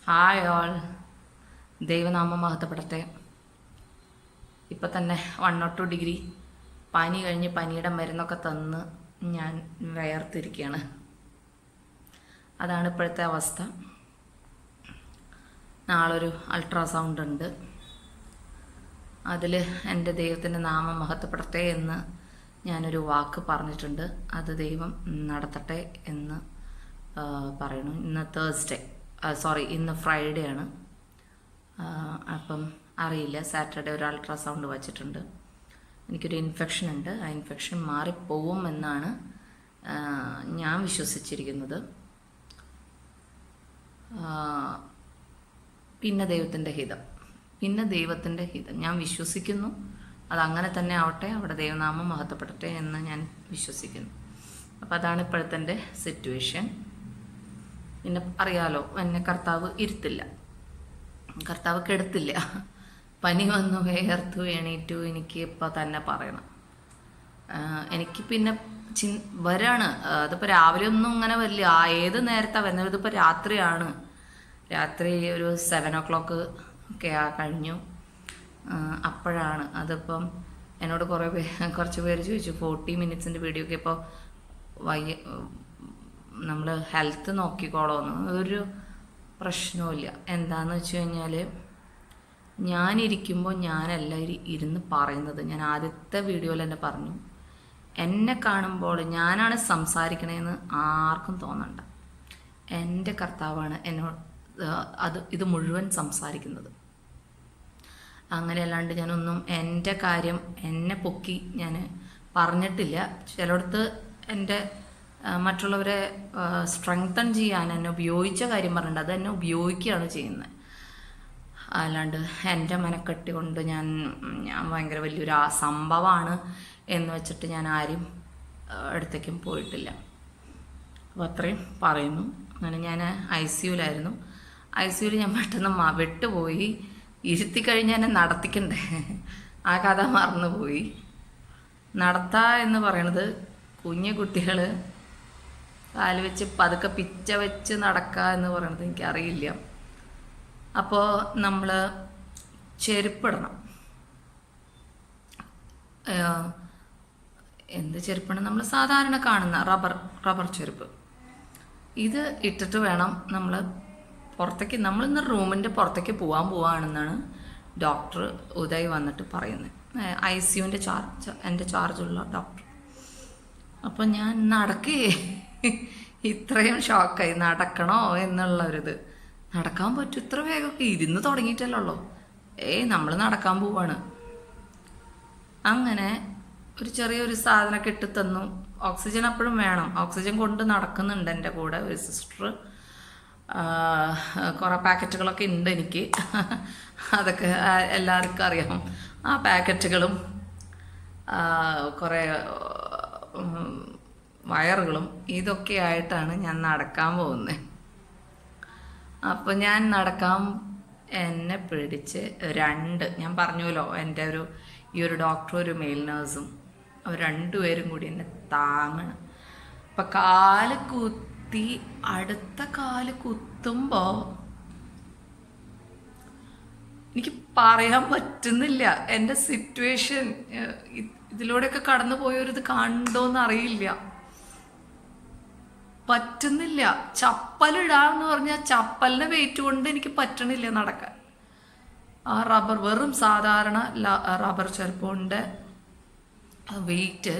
Hi all, ദൈവനാമം മഹത്വപ്പെടട്ടെ. ഇപ്പം തന്നെ 102 ഡിഗ്രി പനി കഴിഞ്ഞ് പനിയുടെ മരുന്നൊക്കെ തന്ന് ഞാൻ വിയർത്തിരിക്കുകയാണ്. അതാണ് ഇപ്പോഴത്തെ അവസ്ഥ. നാളൊരു അൾട്രാസൗണ്ട് ഉണ്ട്. അതിൽ എൻ്റെ ദൈവത്തിൻ്റെ നാമം മഹത്വപ്പെടട്ടെ എന്ന് ഞാനൊരു വാക്ക് പറഞ്ഞിട്ടുണ്ട്. അത് ദൈവം നടത്തട്ടെ എന്ന് പറയണു. ഇന്ന് ഫ്രൈഡേ ആണ്. അപ്പം അറിയില്ല, സാറ്റർഡേ ഒരു അൾട്രാസൗണ്ട് വച്ചിട്ടുണ്ട്. എനിക്കൊരു ഇൻഫെക്ഷൻ ഉണ്ട്. ആ ഇൻഫെക്ഷൻ മാറിപ്പോവും എന്നാണ് ഞാൻ വിശ്വസിച്ചിരിക്കുന്നത്. പിന്നെ ദൈവത്തിൻ്റെ ഹിതം ഞാൻ വിശ്വസിക്കുന്നു. അതങ്ങനെ തന്നെ ആവട്ടെ, അവിടെ ദൈവനാമം മഹത്വപ്പെടട്ടെ എന്ന് ഞാൻ വിശ്വസിക്കുന്നു. അപ്പോൾ അതാണ് ഇപ്പോഴത്തെ സിറ്റുവേഷൻ. പിന്നെ അറിയാലോ, എന്നെ കർത്താവ് ഇരുത്തില്ല, കർത്താവ് കെടുത്തില്ല. പനി വന്നു, വേർത്തു, എണീറ്റു, എനിക്ക് ഇപ്പം തന്നെ പറയണം. എനിക്ക് പിന്നെ വരാണ്. അതിപ്പോൾ രാവിലെ ഒന്നും ഇങ്ങനെ വരില്ല. ഏത് നേരത്താണ് വരുന്നത്? ഇതിപ്പോൾ രാത്രിയാണ്. രാത്രി ഒരു 7 o'clock ഒക്കെ കഴിഞ്ഞു. അപ്പോഴാണ് അതിപ്പം എന്നോട് കുറച്ച് പേര് ചോദിച്ചു 40 minutes വീഡിയോ ഒക്കെ ഇപ്പോൾ നമ്മൾ ഹെൽത്ത് നോക്കിക്കോളോന്ന്. ഒരു പ്രശ്നവുമില്ല. എന്താണെന്ന് വെച്ച് കഴിഞ്ഞാൽ, ഞാനിരിക്കുമ്പോൾ ഞാനല്ല ഇരുന്ന് പറയുന്നത്. ഞാൻ ആദ്യത്തെ വീഡിയോയിൽ തന്നെ പറഞ്ഞു, എന്നെ കാണുമ്പോൾ ഞാനാണ് സംസാരിക്കണേന്ന് ആർക്കും തോന്നണ്ട. എൻ്റെ കർത്താവാണ് എന്നോട് ഇത് മുഴുവൻ സംസാരിക്കുന്നത്. അങ്ങനെ അല്ലാണ്ട് ഞാനൊന്നും എൻ്റെ കാര്യം എന്നെ പൊക്കി ഞാൻ പറഞ്ഞിട്ടില്ല. ചിലയിടത്ത് എൻ്റെ മറ്റുള്ളവരെ സ്ട്രെങ്തൻ ചെയ്യാൻ എന്നെ ഉപയോഗിച്ച കാര്യം പറഞ്ഞിട്ടുണ്ട്. അത് എന്നെ ഉപയോഗിക്കുകയാണ് ചെയ്യുന്നത്. അല്ലാണ്ട് എൻ്റെ മനക്കെട്ടി കൊണ്ട് ഞാൻ ഭയങ്കര വലിയൊരു സംഭവമാണ് എന്ന് വെച്ചിട്ട് ഞാൻ ആരും അടുത്തേക്കും പോയിട്ടില്ല. അപ്പോൾ അത്രയും പറയുന്നു. അങ്ങനെ ഞാൻ ICUലായിരുന്നു. ICUയിൽ ഞാൻ പെട്ടെന്ന് വിട്ടുപോയി. ഇരുത്തി കഴിഞ്ഞാൽ എന്നെ നടത്തിക്കണ്ടേ, ആ കഥ മറന്നുപോയി. നടത്താ എന്ന് പറയണത് കുഞ്ഞു കുട്ടികൾ കാല് വെച്ച് പതുക്കെ പിച്ച വെച്ച് നടക്കുക എന്ന് പറയണത് എനിക്കറിയില്ല. അപ്പോൾ നമ്മൾ ചെരുപ്പിടണം. എന്ത് ചെരുപ്പാണ്? നമ്മൾ സാധാരണ കാണുന്ന റബ്ബർ ചെരുപ്പ്. ഇത് ഇട്ടിട്ട് വേണം നമ്മൾ പുറത്തേക്ക്. നമ്മളിന്ന് റൂമിൻ്റെ പുറത്തേക്ക് പോവാണെന്നാണ് ഡോക്ടർ ഉദയ് വന്നിട്ട് പറയുന്നത്. ICUവിൻ്റെ എൻ്റെ ചാർജുള്ള ഡോക്ടർ. അപ്പം ഞാൻ ഇത്രയും ഷോക്കായി. നടക്കണോ എന്നുള്ളൊരിത്. നടക്കാൻ പറ്റും ഇത്ര വേഗമൊക്കെ? ഇരുന്ന് തുടങ്ങിയിട്ടല്ലോ. നമ്മൾ നടക്കാൻ പോവാണ്. അങ്ങനെ ഒരു ചെറിയൊരു സാധനമൊക്കെ ഇട്ട് തന്നു. ഓക്സിജൻ അപ്പോഴും വേണം. ഓക്സിജൻ കൊണ്ട് നടക്കുന്നുണ്ട് എൻ്റെ കൂടെ ഒരു സിസ്റ്റർ. കുറേ പാക്കറ്റുകളൊക്കെ ഉണ്ട് എനിക്ക്. അതൊക്കെ എല്ലാവർക്കും അറിയാം. ആ പാക്കറ്റുകളും കുറേ വയറുകളും ഇതൊക്കെ ആയിട്ടാണ് ഞാൻ നടക്കാൻ പോകുന്നത്. അപ്പോൾ ഞാൻ എന്നെ പിടിച്ച് ഞാൻ പറഞ്ഞല്ലോ, എൻ്റെ ഈ ഒരു ഡോക്ടറും ഒരു മെയിൽ നേഴ്സും അവർ രണ്ടുപേരും കൂടി എന്നെ താങ്ങണം. അപ്പം കാല് കുത്തി, അടുത്ത കാല് കുത്തുമ്പോൾ എനിക്ക് പറയാൻ പറ്റുന്നില്ല എൻ്റെ സിറ്റുവേഷൻ. ഇതിലൂടെയൊക്കെ കടന്നു പോയൊരിത് കണ്ടോന്ന് അറിയില്ല. പറ്റുന്നില്ല. ചപ്പലിടാന്ന് പറഞ്ഞാൽ ചപ്പലിൻ്റെ വെയിറ്റ് കൊണ്ട് എനിക്ക് പറ്റണില്ല നടക്കാൻ. ആ വെറും സാധാരണ റബ്ബർ ചെരുപ്പുകൊണ്ട് വെയിറ്റ്.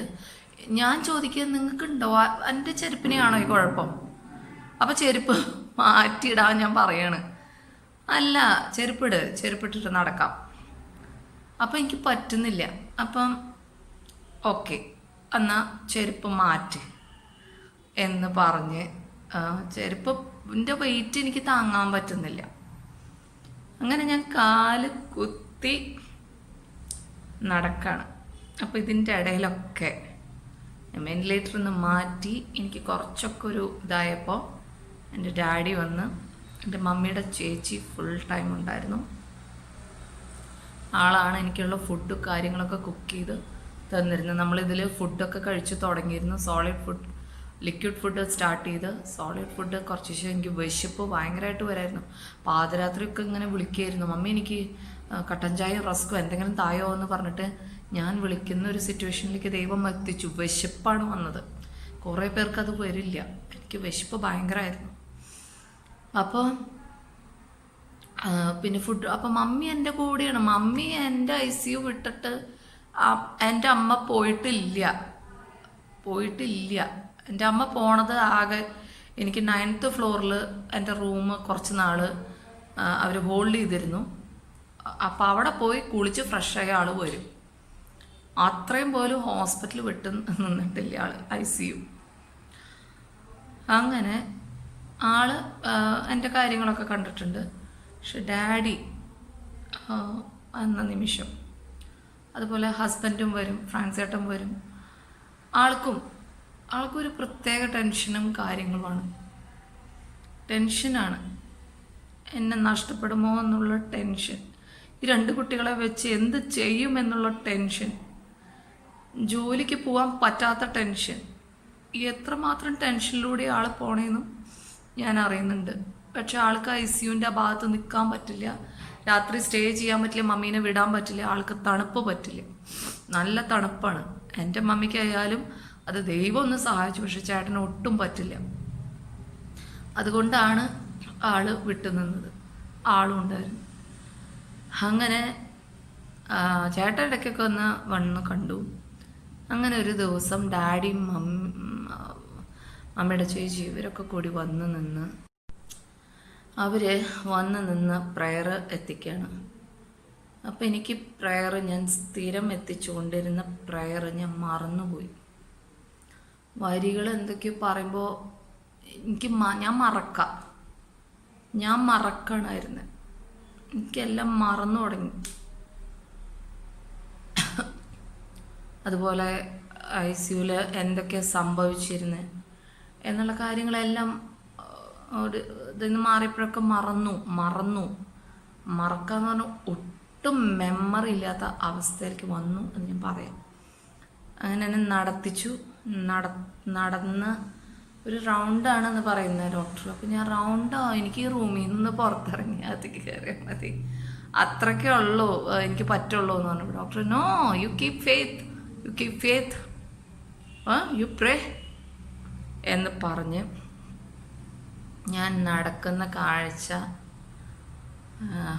ഞാൻ ചോദിക്കുക, നിങ്ങൾക്കുണ്ടോ? എൻ്റെ ചെരുപ്പിനെയാണോ ഈ കുഴപ്പം? അപ്പം ചെരുപ്പ് മാറ്റിയിടാൻ ഞാൻ പറയാണ്. അല്ല, ചെരുപ്പിട്ടിട്ട് നടക്കാം. അപ്പം എനിക്ക് പറ്റുന്നില്ല. അപ്പം ഓക്കെ, എന്നാൽ ചെരുപ്പ് മാറ്റി എന്ന് പറഞ്ഞ് ചെരുപ്പിൻ്റെ വെയിറ്റ് എനിക്ക് താങ്ങാൻ പറ്റുന്നില്ല. അങ്ങനെ ഞാൻ കാല് കുത്തി നടക്കാണ്. അപ്പോൾ ഇതിൻ്റെ ഇടയിലൊക്കെ വെന്റിലേറ്ററിൽ നിന്ന് മാറ്റി എനിക്ക് കുറച്ചൊക്കെ ഒരു ഇതായപ്പോൾ എൻ്റെ ഡാഡി വന്ന്, എൻ്റെ മമ്മിയുടെ ചേച്ചി ഫുൾ ടൈം ഉണ്ടായിരുന്നു. ആളാണ് എനിക്കുള്ള ഫുഡ് കാര്യങ്ങളൊക്കെ കുക്ക് ചെയ്ത് തന്നിരുന്നത്. നമ്മളിതിൽ ഫുഡൊക്കെ കഴിച്ച് തുടങ്ങിയിരുന്നു. Solid food liquid food start ചെയ്ത് സോളിഡ് ഫുഡ് കുറച്ച് ദിവസം എനിക്ക് വിശപ്പ് ഭയങ്കരമായിട്ട് വരായിരുന്നു. പാതിരാത്രിയൊക്കെ ഇങ്ങനെ വിളിക്കുകയായിരുന്നു, മമ്മി എനിക്ക് കട്ടൻ ചായ റസ്കോ എന്തെങ്കിലും തായോ എന്ന് പറഞ്ഞിട്ട് ഞാൻ വിളിക്കുന്ന ഒരു സിറ്റുവേഷനിലേക്ക് ദൈവം എത്തിച്ചു. വിശപ്പാണ് വന്നത്. കുറേ പേർക്ക് അത് വരില്ല. എനിക്ക് വിശപ്പ് ഭയങ്കരമായിരുന്നു. അപ്പോൾ പിന്നെ ഫുഡ് അപ്പം മമ്മി എൻ്റെ കൂടെയാണ്. മമ്മി എൻ്റെ ICU വിട്ടിട്ട് എൻ്റെ അമ്മ പോയിട്ടില്ല. എൻ്റെ അമ്മ പോണത് ആകെ എനിക്ക് 9th ഫ്ലോറിൽ എൻ്റെ റൂം കുറച്ച് നാൾ അവർ ഹോൾഡ് ചെയ്തിരുന്നു. അപ്പോൾ അവിടെ പോയി കുളിച്ച് ഫ്രഷായ ആൾ വരും. അത്രയും പോലും ഹോസ്പിറ്റൽ വിട്ട് നിന്നിട്ടില്ല ആൾ, ICU. അങ്ങനെ ആള് എൻ്റെ കാര്യങ്ങളൊക്കെ കണ്ടിട്ടുണ്ട്. പക്ഷെ ഡാഡി എന്ന നിമിഷം, അതുപോലെ ഹസ്ബൻഡും വരും, ഫ്രാൻസേട്ടൻ വരും. ആൾക്കൊരു പ്രത്യേക ടെൻഷനും കാര്യങ്ങളുമാണ്. ടെൻഷനാണ്, എന്നെ നഷ്ടപ്പെടുമോ എന്നുള്ള ടെൻഷൻ, ഈ 2 കുട്ടികളെ വെച്ച് എന്ത് ചെയ്യുമെന്നുള്ള ടെൻഷൻ, ജോലിക്ക് പോകാൻ പറ്റാത്ത ടെൻഷൻ. എത്രമാത്രം ടെൻഷനിലൂടെ ആൾ പോണേന്നും ഞാൻ അറിയുന്നുണ്ട്. പക്ഷെ ആൾക്ക് ICUവിൻ്റെ ആ ഭാഗത്ത് നിൽക്കാൻ പറ്റില്ല, രാത്രി സ്റ്റേ ചെയ്യാൻ പറ്റില്ല, മമ്മീനെ വിടാൻ പറ്റില്ല, ആൾക്ക് തണുപ്പ് പറ്റില്ല, നല്ല തണുപ്പാണ്. എൻ്റെ മമ്മിക്കായാലും അത് ദൈവം ഒന്ന് സഹായിച്ചു, പക്ഷെ ചേട്ടന് ഒട്ടും പറ്റില്ല. അതുകൊണ്ടാണ് ആള് വിട്ടുനിന്നത്. ആളും ഉണ്ടായിരുന്നു. അങ്ങനെ ചേട്ടൻ ഇടയ്ക്കൊക്കെ വന്ന് കണ്ടു. അങ്ങനെ ഒരു ദിവസം ഡാഡിയും മമ്മിയുടെ ചേച്ചി ഇവരൊക്കെ കൂടി വന്ന് നിന്ന് പ്രെയർ എത്തിക്കുകയാണ്. അപ്പം എനിക്ക് പ്രെയർ, ഞാൻ സ്ഥിരം എത്തിച്ചുകൊണ്ടിരുന്ന പ്രെയർ ഞാൻ മറന്നുപോയി. വരികൾ എന്തൊക്കെയോ പറയുമ്പോൾ ഞാൻ മറക്കണമായിരുന്നു. എനിക്കെല്ലാം മറന്നു തുടങ്ങി. അതുപോലെ ICUവിൽ എന്തൊക്കെ സംഭവിച്ചിരുന്നത് എന്നുള്ള കാര്യങ്ങളെല്ലാം ഇതിന്ന് മാറിയപ്പോഴൊക്കെ മറക്കാന്ന് പറഞ്ഞാൽ ഒട്ടും മെമ്മറി ഇല്ലാത്ത അവസ്ഥയിലേക്ക് വന്നു എന്ന് ഞാൻ പറയാം. അങ്ങനെ എന്നെ നടന്ന് ഒരു റൗണ്ടാണെന്ന് പറയുന്നത് ഡോക്ടർ. അപ്പം ഞാൻ എനിക്ക് ഈ റൂമിൽ നിന്ന് പുറത്തിറങ്ങി അകത്തേക്ക് കയറിയാൽ മതി, അത്രയ്ക്കേ ഉള്ളൂ, എനിക്ക് പറ്റുള്ളൂ എന്ന് പറഞ്ഞു doctor. No, you keep faith, you pray എന്ന് പറഞ്ഞ് ഞാൻ നടക്കുന്ന കാഴ്ച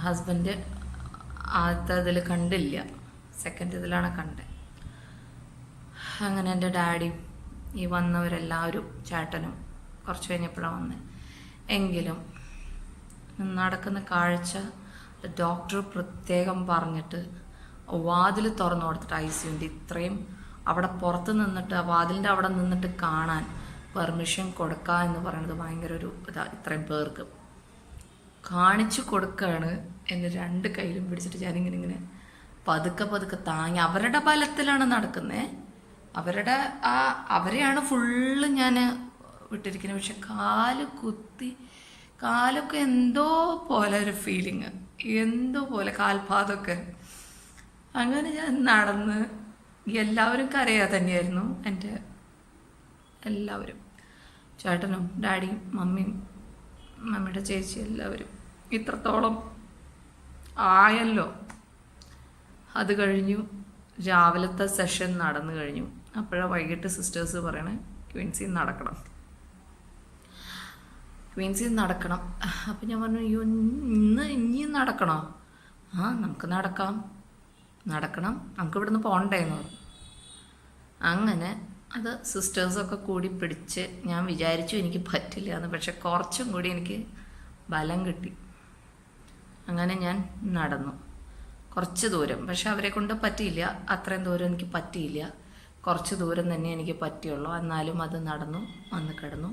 ഹസ്ബൻഡ് ആദ്യത്തെ ഇതിൽ കണ്ടില്ല, സെക്കൻഡ് ഇതിലാണ് കണ്ടത്. അങ്ങനെ എൻ്റെ ഡാഡിയും ഈ വന്നവരെല്ലാവരും, ചേട്ടനും കുറച്ച് കഴിഞ്ഞപ്പോഴാണ് വന്നത്. എങ്കിലും നടക്കുന്ന കാഴ്ച ഡോക്ടർ പ്രത്യേകം പറഞ്ഞിട്ട് വാതിൽ തുറന്നു കൊടുത്തിട്ട് ICUവിൻ്റെ ഇത്രയും അവിടെ പുറത്ത് നിന്നിട്ട് ആ വാതിലിൻ്റെ അവിടെ നിന്നിട്ട് കാണാൻ പെർമിഷൻ കൊടുക്കുക എന്ന് പറയുന്നത് ഭയങ്കര ഒരു ഇത്രയും പേർക്ക് കാണിച്ചു കൊടുക്കുകയാണ്. എന്നെ 2 കൈയിലും പിടിച്ചിട്ട് ഞാനിങ്ങനെ പതുക്കെ താങ്ങി. അവരുടെ ബലത്തിലാണ് നടക്കുന്നത്, അവരെയാണ് ഫുള്ള് ഞാൻ വിട്ടിരിക്കുന്നത്. പക്ഷെ കാലൊക്കെ എന്തോ പോലെ ഒരു ഫീലിങ്, എന്തോ പോലെ കാൽപാദമൊക്കെ. അങ്ങനെ ഞാൻ നടന്ന്, എല്ലാവരും കരയാ തന്നെയായിരുന്നു, എൻ്റെ എല്ലാവരും, ചേട്ടനും ഡാഡിയും മമ്മിയും മമ്മിയുടെ ചേച്ചി എല്ലാവരും. ഇത്രത്തോളം ആയല്ലോ. അത് കഴിഞ്ഞു, രാവിലത്തെ സെഷൻ നടന്നു കഴിഞ്ഞു. അപ്പോഴാണ് വൈകിട്ട് സിസ്റ്റേഴ്സ് പറയണേ ക്വീൻസിൽ നടക്കണം. അപ്പം ഞാൻ പറഞ്ഞു, അയ്യോ ഇനിയും നടക്കണോ? നമുക്ക് നടക്കണം, നമുക്ക് ഇവിടുന്ന് പോകണ്ടേന്ന് പറഞ്ഞു. അങ്ങനെ അത് സിസ്റ്റേഴ്സൊക്കെ കൂടി പിടിച്ച്, ഞാൻ വിചാരിച്ചു എനിക്ക് പറ്റില്ല എന്ന്, പക്ഷെ കുറച്ചും കൂടി എനിക്ക് ബലം കിട്ടി. അങ്ങനെ ഞാൻ നടന്നു കുറച്ച് ദൂരം. പക്ഷെ അവരെ കൊണ്ട് പറ്റിയില്ല, അത്രയും ദൂരം എനിക്ക് പറ്റിയില്ല. കുറച്ച് ദൂരം തന്നെ എനിക്ക് പറ്റിയുള്ളൂ. എന്നാലും അത് നടന്നു വന്ന് കിടന്നു.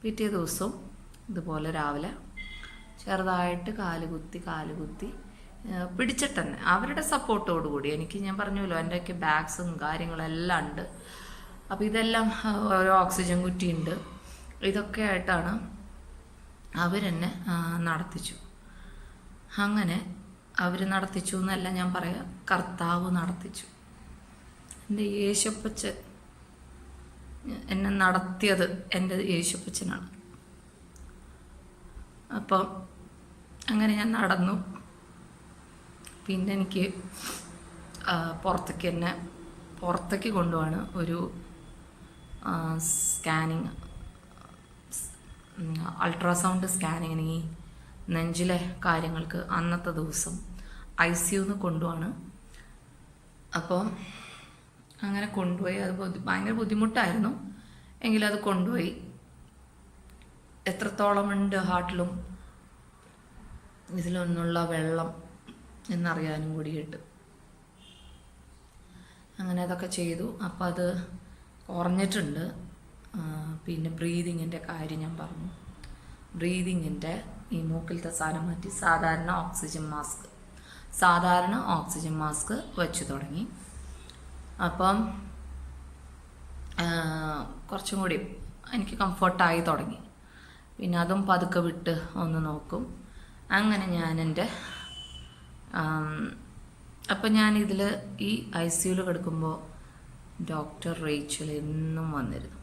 പിറ്റേ ദിവസവും ഇതുപോലെ രാവിലെ ചെറുതായിട്ട് കാലുകുത്തി പിടിച്ചിട്ട് തന്നെ അവരുടെ സപ്പോർട്ടോടുകൂടി, ഞാൻ പറഞ്ഞല്ലോ എൻ്റെയൊക്കെ ബാഗ്സും കാര്യങ്ങളെല്ലാം ഉണ്ട്. അപ്പോൾ ഇതെല്ലാം ഓരോ ഓക്സിജൻ കുറ്റിയുണ്ട്, ഇതൊക്കെ ആയിട്ടാണ് അവരെന്നെ നടത്തിച്ചു. അങ്ങനെ അവർ നടത്തിച്ചു എന്നല്ല ഞാൻ പറയാം, കർത്താവ് നടത്തിച്ചു. എൻ്റെ യേശപ്പച്ചൻ എന്നെ നടത്തിയത് എൻ്റെ യേശുപ്പച്ചനാണ്. അപ്പം അങ്ങനെ ഞാൻ നടന്നു. പിന്നെ എനിക്ക് പുറത്തേക്ക് കൊണ്ടുപോവാണ് ഒരു സ്കാനിങ്, അൾട്രാസൗണ്ട് സ്കാനിങ്ങിന് ഈ നെഞ്ചിലെ കാര്യങ്ങൾക്ക് അന്നത്തെ ദിവസം ICUന്ന് കൊണ്ടുപോവാണ്. അപ്പോൾ അങ്ങനെ കൊണ്ടുപോയി. അത് ഭയങ്കര ബുദ്ധിമുട്ടായിരുന്നു, എങ്കിലും അത് കൊണ്ടുപോയി. എത്രത്തോളം ഉണ്ട് ഹാർട്ടിലും ഇതിലൊന്നുള്ള വെള്ളം എന്നറിയാനും കൂടിയിട്ട് അങ്ങനെ അതൊക്കെ ചെയ്തു. അപ്പോൾ അത് കുറഞ്ഞിട്ടുണ്ട്. പിന്നെ ബ്രീതിങ്ങിൻ്റെ കാര്യം ഞാൻ പറഞ്ഞു. ബ്രീതിങ്ങിൻ്റെ ഈ മൂക്കിലത്തെ സാധനം മാറ്റി സാധാരണ ഓക്സിജൻ മാസ്ക് വെച്ച് തുടങ്ങി. അപ്പം കുറച്ചും കൂടി എനിക്ക് കംഫർട്ടായി തുടങ്ങി. പിന്നെ അതും പതുക്കെ വിട്ട് ഒന്ന് നോക്കും. അങ്ങനെ ഞാൻ എൻ്റെ അപ്പം ഞാനിതിൽ ഈ ICUയിൽ കിടക്കുമ്പോൾ ഡോക്ടർ റേച്ചൽ എന്നും വന്നിരുന്നു.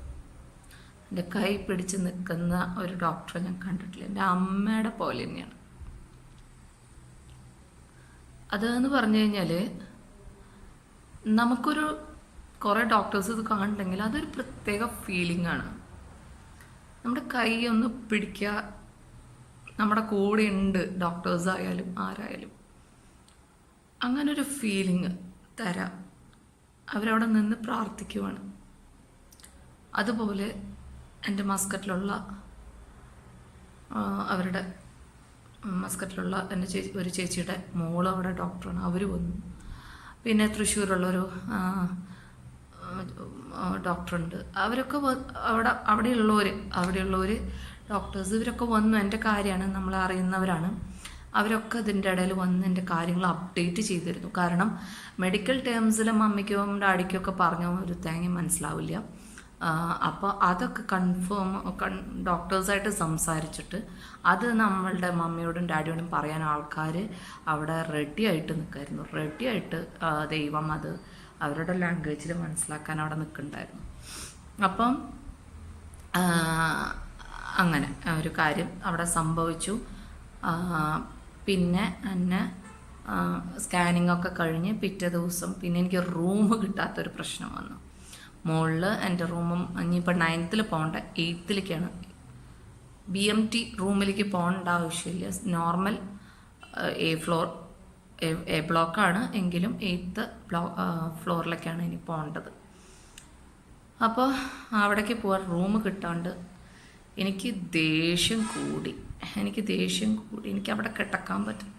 എൻ്റെ കൈ പിടിച്ച് നിൽക്കുന്ന ഒരു ഡോക്ടറെ ഞാൻ കണ്ടിട്ടില്ല. എൻ്റെ അമ്മയുടെ പോലെ തന്നെയാണ്. അതെന്ന് പറഞ്ഞു കഴിഞ്ഞാൽ നമുക്കൊരു കുറേ ഡോക്ടേഴ്സ് ഇത് കാണുന്നുണ്ടെങ്കിൽ അതൊരു പ്രത്യേക ഫീലിംഗ് ആണ്. നമ്മുടെ കൈ ഒന്ന് പിടിക്കുക, നമ്മുടെ കൂടെ ഉണ്ട് ഡോക്ടേഴ്സ് ആയാലും ആരായാലും, അങ്ങനൊരു ഫീലിംഗ് തരാം. അവരവിടെ നിന്ന് പ്രാർത്ഥിക്കുവാണ്. അതുപോലെ എൻ്റെ മസ്കറ്റിലുള്ള എൻ്റെ ഒരു ചേച്ചിയുടെ മോള് അവിടെ ഡോക്ടറാണ്. അവർ വന്നു. പിന്നെ തൃശ്ശൂരുള്ളൊരു ഡോക്ടറുണ്ട്. അവരൊക്കെ അവിടെയുള്ളവർ ഡോക്ടേഴ്സ് ഇവരൊക്കെ വന്നു. എൻ്റെ കാര്യമാണ്, നമ്മളെ അറിയുന്നവരാണ്. അവരൊക്കെ ഇതിൻ്റെ ഇടയിൽ വന്ന് എൻ്റെ കാര്യങ്ങൾ അപ്ഡേറ്റ് ചെയ്തിരുന്നു. കാരണം മെഡിക്കൽ ടേംസിൽ മമ്മിക്കും ഡാഡിക്കും ഒക്കെ പറഞ്ഞ ഒരു തേങ്ങ മനസ്സിലാവില്ല. അപ്പോൾ അതൊക്കെ ഡോക്ടേഴ്സായിട്ട് സംസാരിച്ചിട്ട് അത് നമ്മളുടെ മമ്മിയോടും ഡാഡിയോടും പറയാൻ ആൾക്കാർ അവിടെ റെഡിയായിട്ട് നിൽക്കുമായിരുന്നു. റെഡിയായിട്ട് ദൈവം അത് അവരുടെ ലാംഗ്വേജിൽ മനസ്സിലാക്കാൻ അവിടെ നിൽക്കുന്നുണ്ടായിരുന്നു. അപ്പം അങ്ങനെ ഒരു കാര്യം അവിടെ സംഭവിച്ചു. പിന്നെ എന്നെ സ്കാനിങ് ഒക്കെ കഴിഞ്ഞ് പിറ്റേ ദിവസം പിന്നെ എനിക്ക് റൂം കിട്ടാത്തൊരു പ്രശ്നം വന്നു. മുകളിൽ എൻ്റെ റൂമും ഇനിയിപ്പോൾ 9th പോകേണ്ട 8ലേക്കാണ്. BMT റൂമിലേക്ക് പോകേണ്ട ആവശ്യമില്ല. നോർമൽ A ബ്ലോക്കാണ്, എങ്കിലും 8th ഫ്ലോറിലേക്കാണ് ഇനി പോകേണ്ടത്. അപ്പോൾ അവിടേക്ക് പോകാൻ റൂം കിട്ടാണ്ട് എനിക്ക് ദേഷ്യം കൂടി. എനിക്ക് അവിടെ കിടക്കാൻ പറ്റില്ല.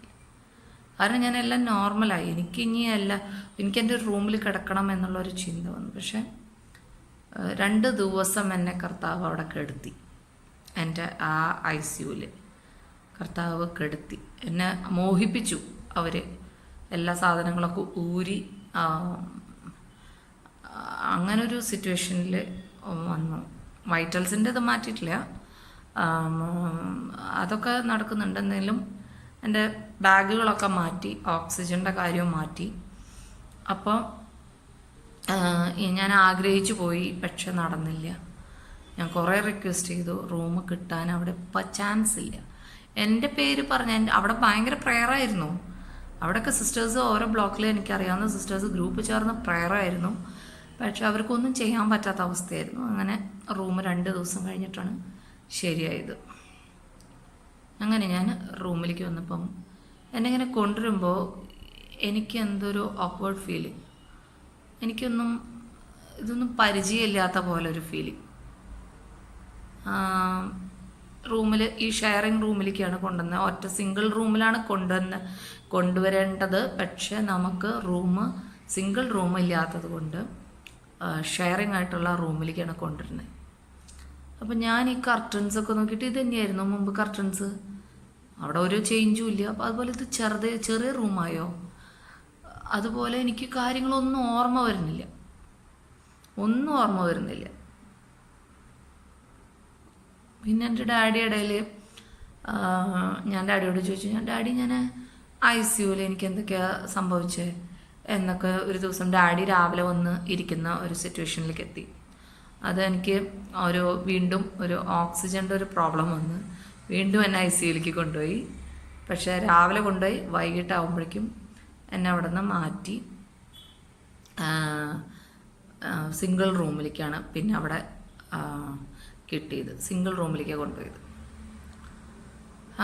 കാരണം ഞാനെല്ലാം നോർമലായി. എനിക്ക് എൻ്റെ റൂമിൽ കിടക്കണം എന്നുള്ളൊരു ചിന്ത വന്നു. പക്ഷേ 2 ദിവസം എന്നെ കർത്താവ് അവിടെ കെടുത്തി. എൻ്റെ ആ ICUയിൽ കർത്താവ് കെടുത്തി. എന്നെ മോഹിപ്പിച്ചു. അവർ എല്ലാ സാധനങ്ങളൊക്കെ ഊരി അങ്ങനൊരു സിറ്റുവേഷനിൽ വന്നു. വൈറ്റൽസിൻ്റെ ഇത് മാറ്റിയിട്ടില്ല, അതൊക്കെ നടക്കുന്നുണ്ടെങ്കിലും എൻ്റെ ബാഗുകളൊക്കെ മാറ്റി, ഓക്സിജൻ്റെ കാര്യവും മാറ്റി. അപ്പോൾ ഞാൻ ആഗ്രഹിച്ചു പോയി, പക്ഷെ നടന്നില്ല. ഞാൻ കുറേ റിക്വസ്റ്റ് ചെയ്തു. റൂം കിട്ടാൻ അവിടെ ഇപ്പം ചാൻസ് ഇല്ല. എൻ്റെ പേര് പറഞ്ഞ അവിടെ ഭയങ്കര പ്രെയറായിരുന്നു. അവിടെയൊക്കെ സിസ്റ്റേഴ്സ് ഓരോ ബ്ലോക്കിൽ എനിക്കറിയാവുന്ന സിസ്റ്റേഴ്സ് ഗ്രൂപ്പ് ചേർന്ന് പ്രെയറായിരുന്നു. പക്ഷെ അവർക്കൊന്നും ചെയ്യാൻ പറ്റാത്ത അവസ്ഥയായിരുന്നു. അങ്ങനെ റൂം 2 ദിവസം കഴിഞ്ഞിട്ടാണ് ശരിയായത്. അങ്ങനെ ഞാൻ റൂമിലേക്ക് വന്നപ്പം എന്നെ ഇങ്ങനെ കൊണ്ടുവരുമ്പോൾ എനിക്ക് എന്തൊരു ഓക്വേർഡ് ഫീലിംഗ്, ഇതൊന്നും പരിചയമില്ലാത്ത പോലെ ഒരു ഫീലിംഗ്. റൂമിൽ ഈ ഷെയറിങ് റൂമിലേക്കാണ് കൊണ്ടുവന്നത്. ഒറ്റ സിംഗിൾ റൂമിലാണ് കൊണ്ടുവരേണ്ടത്. പക്ഷെ നമുക്ക് സിംഗിൾ റൂം ഇല്ലാത്തത് കൊണ്ട് ഷെയറിങ് ആയിട്ടുള്ള റൂമിലേക്കാണ് കൊണ്ടുവരുന്നത്. അപ്പം ഞാൻ ഈ കർട്ടൻസൊക്കെ നോക്കിയിട്ട് ഇത് തന്നെയായിരുന്നു മുമ്പ് കർട്ടൻസ്, അവിടെ ഒരു ചേഞ്ചും ഇല്ല. അപ്പോൾ അതുപോലെ ഇത് ചെറിയ റൂമായോ, അതുപോലെ എനിക്ക് കാര്യങ്ങളൊന്നും ഓർമ്മ വരുന്നില്ല. പിന്നെ എൻ്റെ ഡാഡി ഇടയിൽ ഞാൻ ഡാഡിയോട് ചോദിച്ചു, ഞാൻ ICUയിൽ എനിക്ക് എന്തൊക്കെയാണ് സംഭവിച്ചത് എന്നൊക്കെ. ഒരു ദിവസം ഡാഡി രാവിലെ വന്ന് ഇരിക്കുന്ന ഒരു സിറ്റുവേഷനിലേക്ക് എത്തി. അതെനിക്ക് വീണ്ടും ഒരു ഓക്സിജൻ്റെ ഒരു പ്രോബ്ലം വന്ന് വീണ്ടും എന്നെ ICUയിലേക്ക് കൊണ്ടുപോയി. പക്ഷേ രാവിലെ കൊണ്ടുപോയി വൈകിട്ടാകുമ്പോഴേക്കും എന്നെ അവിടെ നിന്ന് മാറ്റി സിംഗിൾ റൂമിലേക്കാണ് പിന്നെ അവിടെ കിട്ടിയത്. സിംഗിൾ റൂമിലേക്കാണ് കൊണ്ടുപോയത്.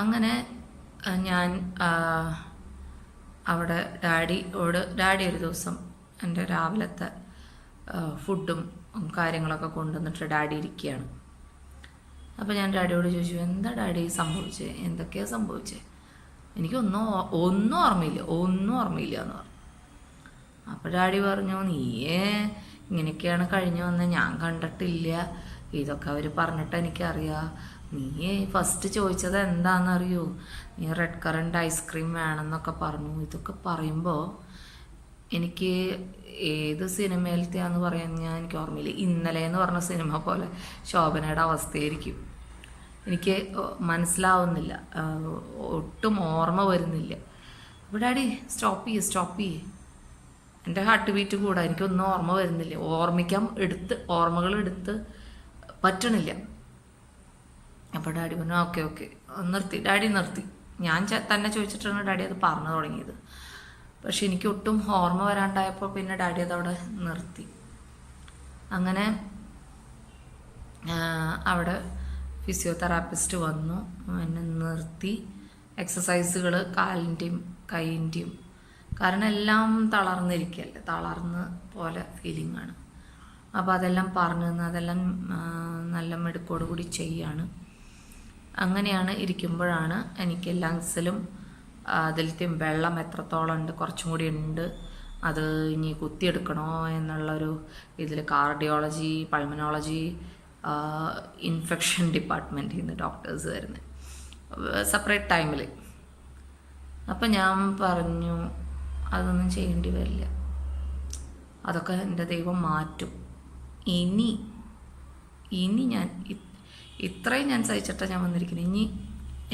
അങ്ങനെ ഞാൻ അവിടെ ഡാഡി ഒരു ദിവസം എൻ്റെ രാവിലത്തെ ഫുഡും കാര്യങ്ങളൊക്കെ കൊണ്ടുവന്നിട്ട് ഡാഡി ഇരിക്കുകയാണ്. അപ്പോൾ ഞാൻ ഡാഡിയോട് ചോദിച്ചു, എന്താ ഡാഡി സംഭവിച്ചത്, എന്തൊക്കെയാണ് സംഭവിച്ചത്? എനിക്കൊന്നും ഓർമ്മയില്ല എന്ന് പറഞ്ഞു. അപ്പോൾ ഡാഡി പറഞ്ഞു, നീയേ ഇങ്ങനെയൊക്കെയാണ് കഴിഞ്ഞു വന്നത്, ഞാൻ കണ്ടിട്ടില്ല, ഇതൊക്കെ അവർ പറഞ്ഞിട്ട് എനിക്കറിയാം. നീ ഫസ്റ്റ് ചോദിച്ചത് എന്താണെന്നറിയോ, നീ റെഡ് കറണ്ട് ഐസ്ക്രീം വേണമെന്നൊക്കെ പറഞ്ഞു. ഇതൊക്കെ പറയുമ്പോൾ എനിക്ക് ഏത് സിനിമയിലത്തെയാന്ന് പറയാൻ എനിക്ക് ഓർമ്മയില്ല. ഇന്നലെ എന്ന് പറഞ്ഞ സിനിമ പോലെ ശോഭനയുടെ അവസ്ഥയായിരിക്കും. എനിക്ക് മനസ്സിലാവുന്നില്ല, ഒട്ടും ഓർമ്മ വരുന്നില്ല. അപ്പോൾ ഡാഡി സ്റ്റോപ്പ് ചെയ്യേ, എൻ്റെ ഹാർട്ട് ബീറ്റ് കൂടാ, എനിക്കൊന്നും ഓർമ്മ വരുന്നില്ല, ഓർമ്മകൾ എടുത്ത് പറ്റണില്ല. അപ്പോൾ ഡാഡി പറഞ്ഞു ഓക്കെ നിർത്തി. ഡാഡി നിർത്തി. ഞാൻ തന്നെ ചോദിച്ചിട്ടാണ് ഡാഡി അത് പറഞ്ഞു തുടങ്ങിയത്. പക്ഷെ എനിക്ക് ഒട്ടും ഓർമ്മ വരാണ്ടായപ്പോൾ പിന്നെ ഡാഡി അതവിടെ നിർത്തി. അങ്ങനെ അവിടെ ഫിസിയോതെറാപ്പിസ്റ്റ് വന്നു, എന്നെ നിർത്തി എക്സസൈസുകൾ കാലിൻ്റെയും കൈൻ്റെയും, കാരണം എല്ലാം തളർന്ന് പോലെ ഫീലിംഗ് ആണ്. അപ്പോൾ അതെല്ലാം പറഞ്ഞു തന്ന് അതെല്ലാം നല്ല മെടുക്കോട് കൂടി ചെയ്യാണ്. അങ്ങനെയാണ് ഇരിക്കുമ്പോഴാണ് എനിക്ക് ലങ്സിലും അതിലത്തെയും വെള്ളം എത്രത്തോളം ഉണ്ട്, കുറച്ചും കൂടി ഉണ്ട്, അത് ഇനി കുത്തിയെടുക്കണോ എന്നുള്ളൊരു ഇതിൽ കാർഡിയോളജി, പൾമനോളജി, ഇൻഫെക്ഷൻ ഡിപ്പാർട്ട്മെൻറ്റിൽ നിന്ന് ഡോക്ടേഴ്സ് വരുന്നത് സെപ്പറേറ്റ് ടൈമിൽ. അപ്പം ഞാൻ പറഞ്ഞു അതൊന്നും ചെയ്യേണ്ടി വരില്ല, അതൊക്കെ എൻ്റെ ദൈവം മാറ്റും. ഇനി ഞാൻ ഇത്രയും ഞാൻ സഹിച്ചിട്ടാണ് ഞാൻ വന്നിരിക്കുന്നത്, ഇനി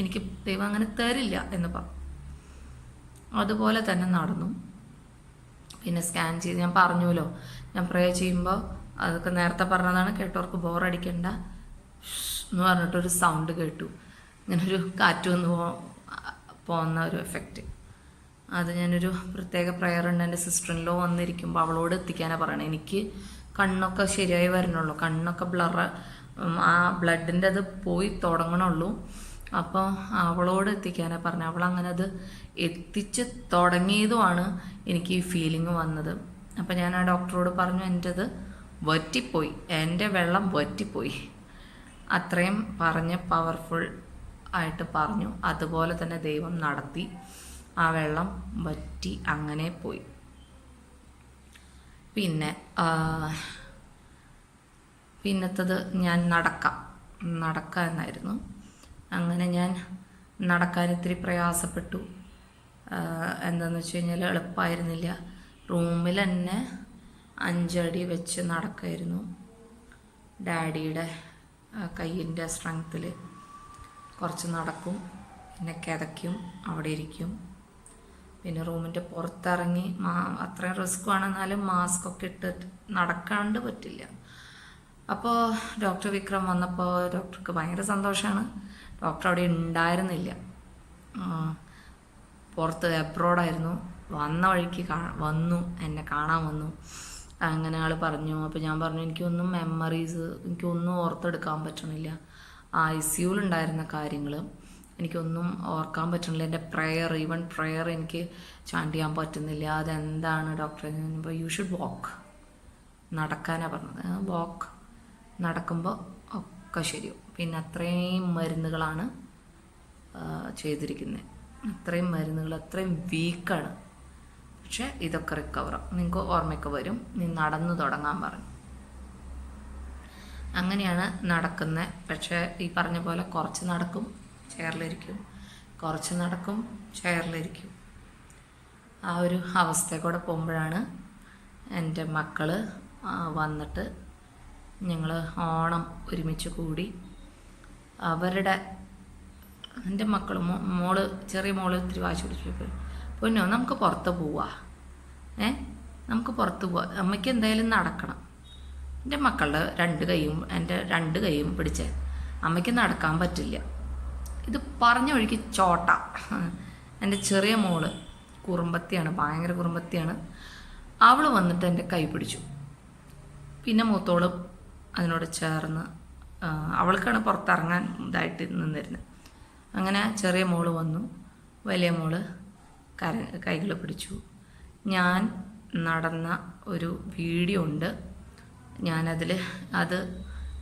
എനിക്ക് ദൈവം അങ്ങനെ തരില്ല എന്ന് പറഞ്ഞു. അതുപോലെ തന്നെ നടന്നു. പിന്നെ സ്കാൻ ചെയ്ത് ഞാൻ പറഞ്ഞുല്ലോ, ഞാൻ പ്രേ ചെയ്യുമ്പോൾ അതൊക്കെ നേരത്തെ പറഞ്ഞതാണ്, കേട്ടവർക്ക് ബോറടിക്കണ്ട എന്ന് പറഞ്ഞിട്ടൊരു സൗണ്ട് കേട്ടു, ഇങ്ങനൊരു കാറ്റ് വന്ന് പോകുന്ന ഒരു എഫക്റ്റ്. അത് ഞാനൊരു പ്രത്യേക പ്രെയർ ഉണ്ട്, എൻ്റെ സിസ്റ്ററിലോ വന്നിരിക്കുമ്പോൾ അവളോട് എത്തിക്കാനാണ് പറയണത്. എനിക്ക് കണ്ണൊക്കെ ശരിയായി വരണുള്ളൂ, കണ്ണൊക്കെ ആ ബ്ലഡിൻ്റെ അത് പോയി തുടങ്ങണുള്ളൂ. അപ്പോൾ അവളോട് എത്തിക്കാനാണ് പറഞ്ഞത്. അവളങ്ങനെ അത് എത്തിച്ച് തുടങ്ങിയതുമാണ് എനിക്ക് ഈ ഫീലിംഗ് വന്നത്. അപ്പോൾ ഞാൻ ആ ഡോക്ടറോട് പറഞ്ഞു, എൻ്റെത് വറ്റിപ്പോയി, എൻ്റെ വെള്ളം വറ്റിപ്പോയി, അത്രയും പറഞ്ഞ് പവർഫുൾ ആയിട്ട് പറഞ്ഞു. അതുപോലെ തന്നെ ദൈവം നടത്തി, ആ വെള്ളം വറ്റി അങ്ങനെ പോയി. പിന്നത്തത് ഞാൻ നടക്കാം എന്നായിരുന്നു. അങ്ങനെ ഞാൻ നടക്കാൻ ഇത്തിരി പ്രയാസപ്പെട്ടു. എന്താണെന്ന് വെച്ച് കഴിഞ്ഞാൽ എളുപ്പമായിരുന്നില്ല. റൂമിൽ തന്നെ 5 അടി വെച്ച് നടക്കായിരുന്നു. ഡാഡിയുടെ കയ്യിൻ്റെ സ്ട്രെങ്ത്തിൽ കുറച്ച് നടക്കും, പിന്നെ കിതയ്ക്കും, അവിടെ ഇരിക്കും. പിന്നെ റൂമിൻ്റെ പുറത്തിറങ്ങി അത്രയും റിസ്ക് ആണെന്നാലും മാസ്കൊക്കെ ഇട്ടിട്ട് നടക്കാണ്ട് പറ്റില്ല. അപ്പോൾ ഡോക്ടർ വിക്രം വന്നപ്പോൾ ഡോക്ടർക്ക് ഭയങ്കര സന്തോഷമാണ്. ഡോക്ടർ അവിടെ ഉണ്ടായിരുന്നില്ല, പുറത്ത് അബ്രോഡായിരുന്നു. വന്ന വഴിക്ക് വന്നു, എന്നെ കാണാൻ വന്നു. അങ്ങനെ ആൾ പറഞ്ഞു. അപ്പോൾ ഞാൻ പറഞ്ഞു, എനിക്കൊന്നും എനിക്കൊന്നും ഓർത്തെടുക്കാൻ പറ്റണില്ല. ICUയിലുണ്ടായിരുന്ന കാര്യങ്ങൾ എനിക്കൊന്നും ഓർക്കാൻ പറ്റണില്ല. എൻ്റെ ഈവൻ പ്രെയർ എനിക്ക് ചാൻറ്റ് ചെയ്യാൻ പറ്റുന്നില്ല. അതെന്താണ് ഡോക്ടറെ? യു ഷുഡ് വാക്ക്, നടക്കാനാണ് പറഞ്ഞത്. നടക്കുമ്പോൾ ഒക്കെ ശരിയാവും. പിന്നെ അത്രയും മരുന്നുകളാണ് ചെയ്തിരിക്കുന്നത്, അത്രയും മരുന്നുകൾ, അത്രയും വീക്കാണ്. പക്ഷേ ഇതൊക്കെ റിക്കവറാവും, നിങ്ങൾക്ക് ഓർമ്മയൊക്കെ വരും, നീ നടന്നു തുടങ്ങാൻ പറഞ്ഞു. അങ്ങനെയാണ് നടക്കുന്നത്. പക്ഷേ ഈ പറഞ്ഞ പോലെ കുറച്ച് നടക്കും, ചെയറിലിരിക്കും, കുറച്ച് നടക്കും, ചെയറിലിരിക്കും. ആ ഒരു അവസ്ഥയിൽ കൂടെ പോകുമ്പോഴാണ് എൻ്റെ മക്കൾ വന്നിട്ട് ഞങ്ങൾ ഓണം ഒരുമിച്ച് കൂടി. എൻ്റെ മക്കൾ ചെറിയ മോള് ഇത്തിരി വാശി പിടിച്ചു, പൊന്നോ നമുക്ക് പുറത്ത് പോവാം, നമുക്ക് പുറത്ത് പോവാം, അമ്മയ്ക്ക് എന്തായാലും നടക്കണം. എൻ്റെ മക്കളുടെ എൻ്റെ രണ്ട് കൈയും പിടിച്ച് അമ്മയ്ക്ക് നടക്കാൻ പറ്റില്ല. ഇത് പറഞ്ഞ വഴിക്ക് ചോട്ട. എൻ്റെ ചെറിയ മോള് കുറുമ്പത്തിയാണ്, ഭയങ്കര കുറുമ്പത്തിയാണ്. അവൾ വന്നിട്ട് എൻ്റെ കൈ പിടിച്ചു. പിന്നെ മൂത്തോളും അതിനോട് ചേർന്ന് അവൾക്കാണ് പുറത്തിറങ്ങാൻ ഇതായിട്ട് നിന്നിരുന്നത്. അങ്ങനെ ചെറിയ മോള് വന്നു, വലിയ മോള് കൈകൾ പിടിച്ചു. ഞാൻ നടന്ന ഒരു വീഡിയോ ഉണ്ട്, ഞാനതിൽ അത്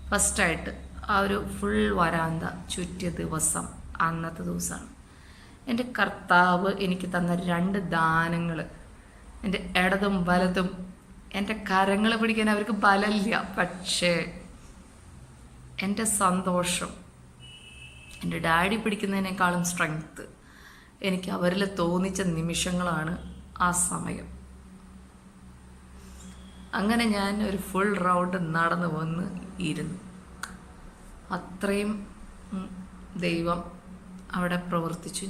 ഫസ്റ്റായിട്ട് ആ ഒരു ഫുൾ വരാന്ത ചുറ്റിയ ദിവസം അന്നത്തെ ദിവസമാണ്. എൻ്റെ കർത്താവ് എനിക്ക് തന്ന 2 ദാനങ്ങൾ, എൻ്റെ ഇടതും വലതും. എൻ്റെ കരങ്ങൾ പിടിക്കാൻ അവർക്ക് ബലമില്ല, പക്ഷേ എൻ്റെ സന്തോഷം, എൻ്റെ ഡാഡി പിടിക്കുന്നതിനേക്കാളും സ്ട്രെങ്ത്ത് എനിക്ക് അവരിൽ തോന്നിച്ച നിമിഷങ്ങളാണ് ആ സമയം. അങ്ങനെ ഞാൻ ഒരു ഫുൾ റൗണ്ട് നടന്നു വന്ന് ഇരുന്നു. അത്രയും ദൈവം അവിടെ പ്രവർത്തിച്ചു.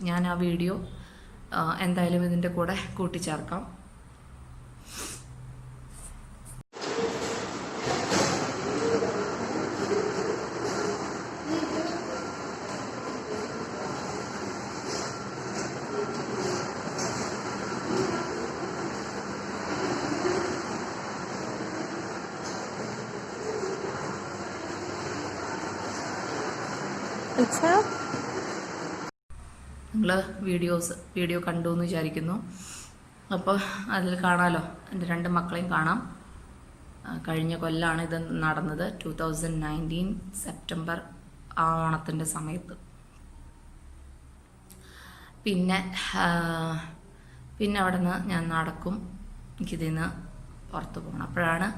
ഞാൻ ആ വീഡിയോ എന്തായാലും ഇതിൻ്റെ കൂടെ കൂട്ടിച്ചേർക്കാം. നിങ്ങൾ വീഡിയോ കണ്ടു എന്ന് വിചാരിക്കുന്നു. അപ്പോൾ അതിൽ കാണാമല്ലോ, എൻ്റെ 2 മക്കളെയും കാണാം. കഴിഞ്ഞ കൊല്ലാണ് ഇത് നടന്നത്, 2019 സെപ്റ്റംബർ ആ ഓണത്തിൻ്റെ സമയത്ത്. പിന്നെ അവിടെ നിന്ന് ഞാൻ നടക്കും, എനിക്കിതിൽ നിന്ന് പുറത്ത് പോകണം. അപ്പോഴാണ്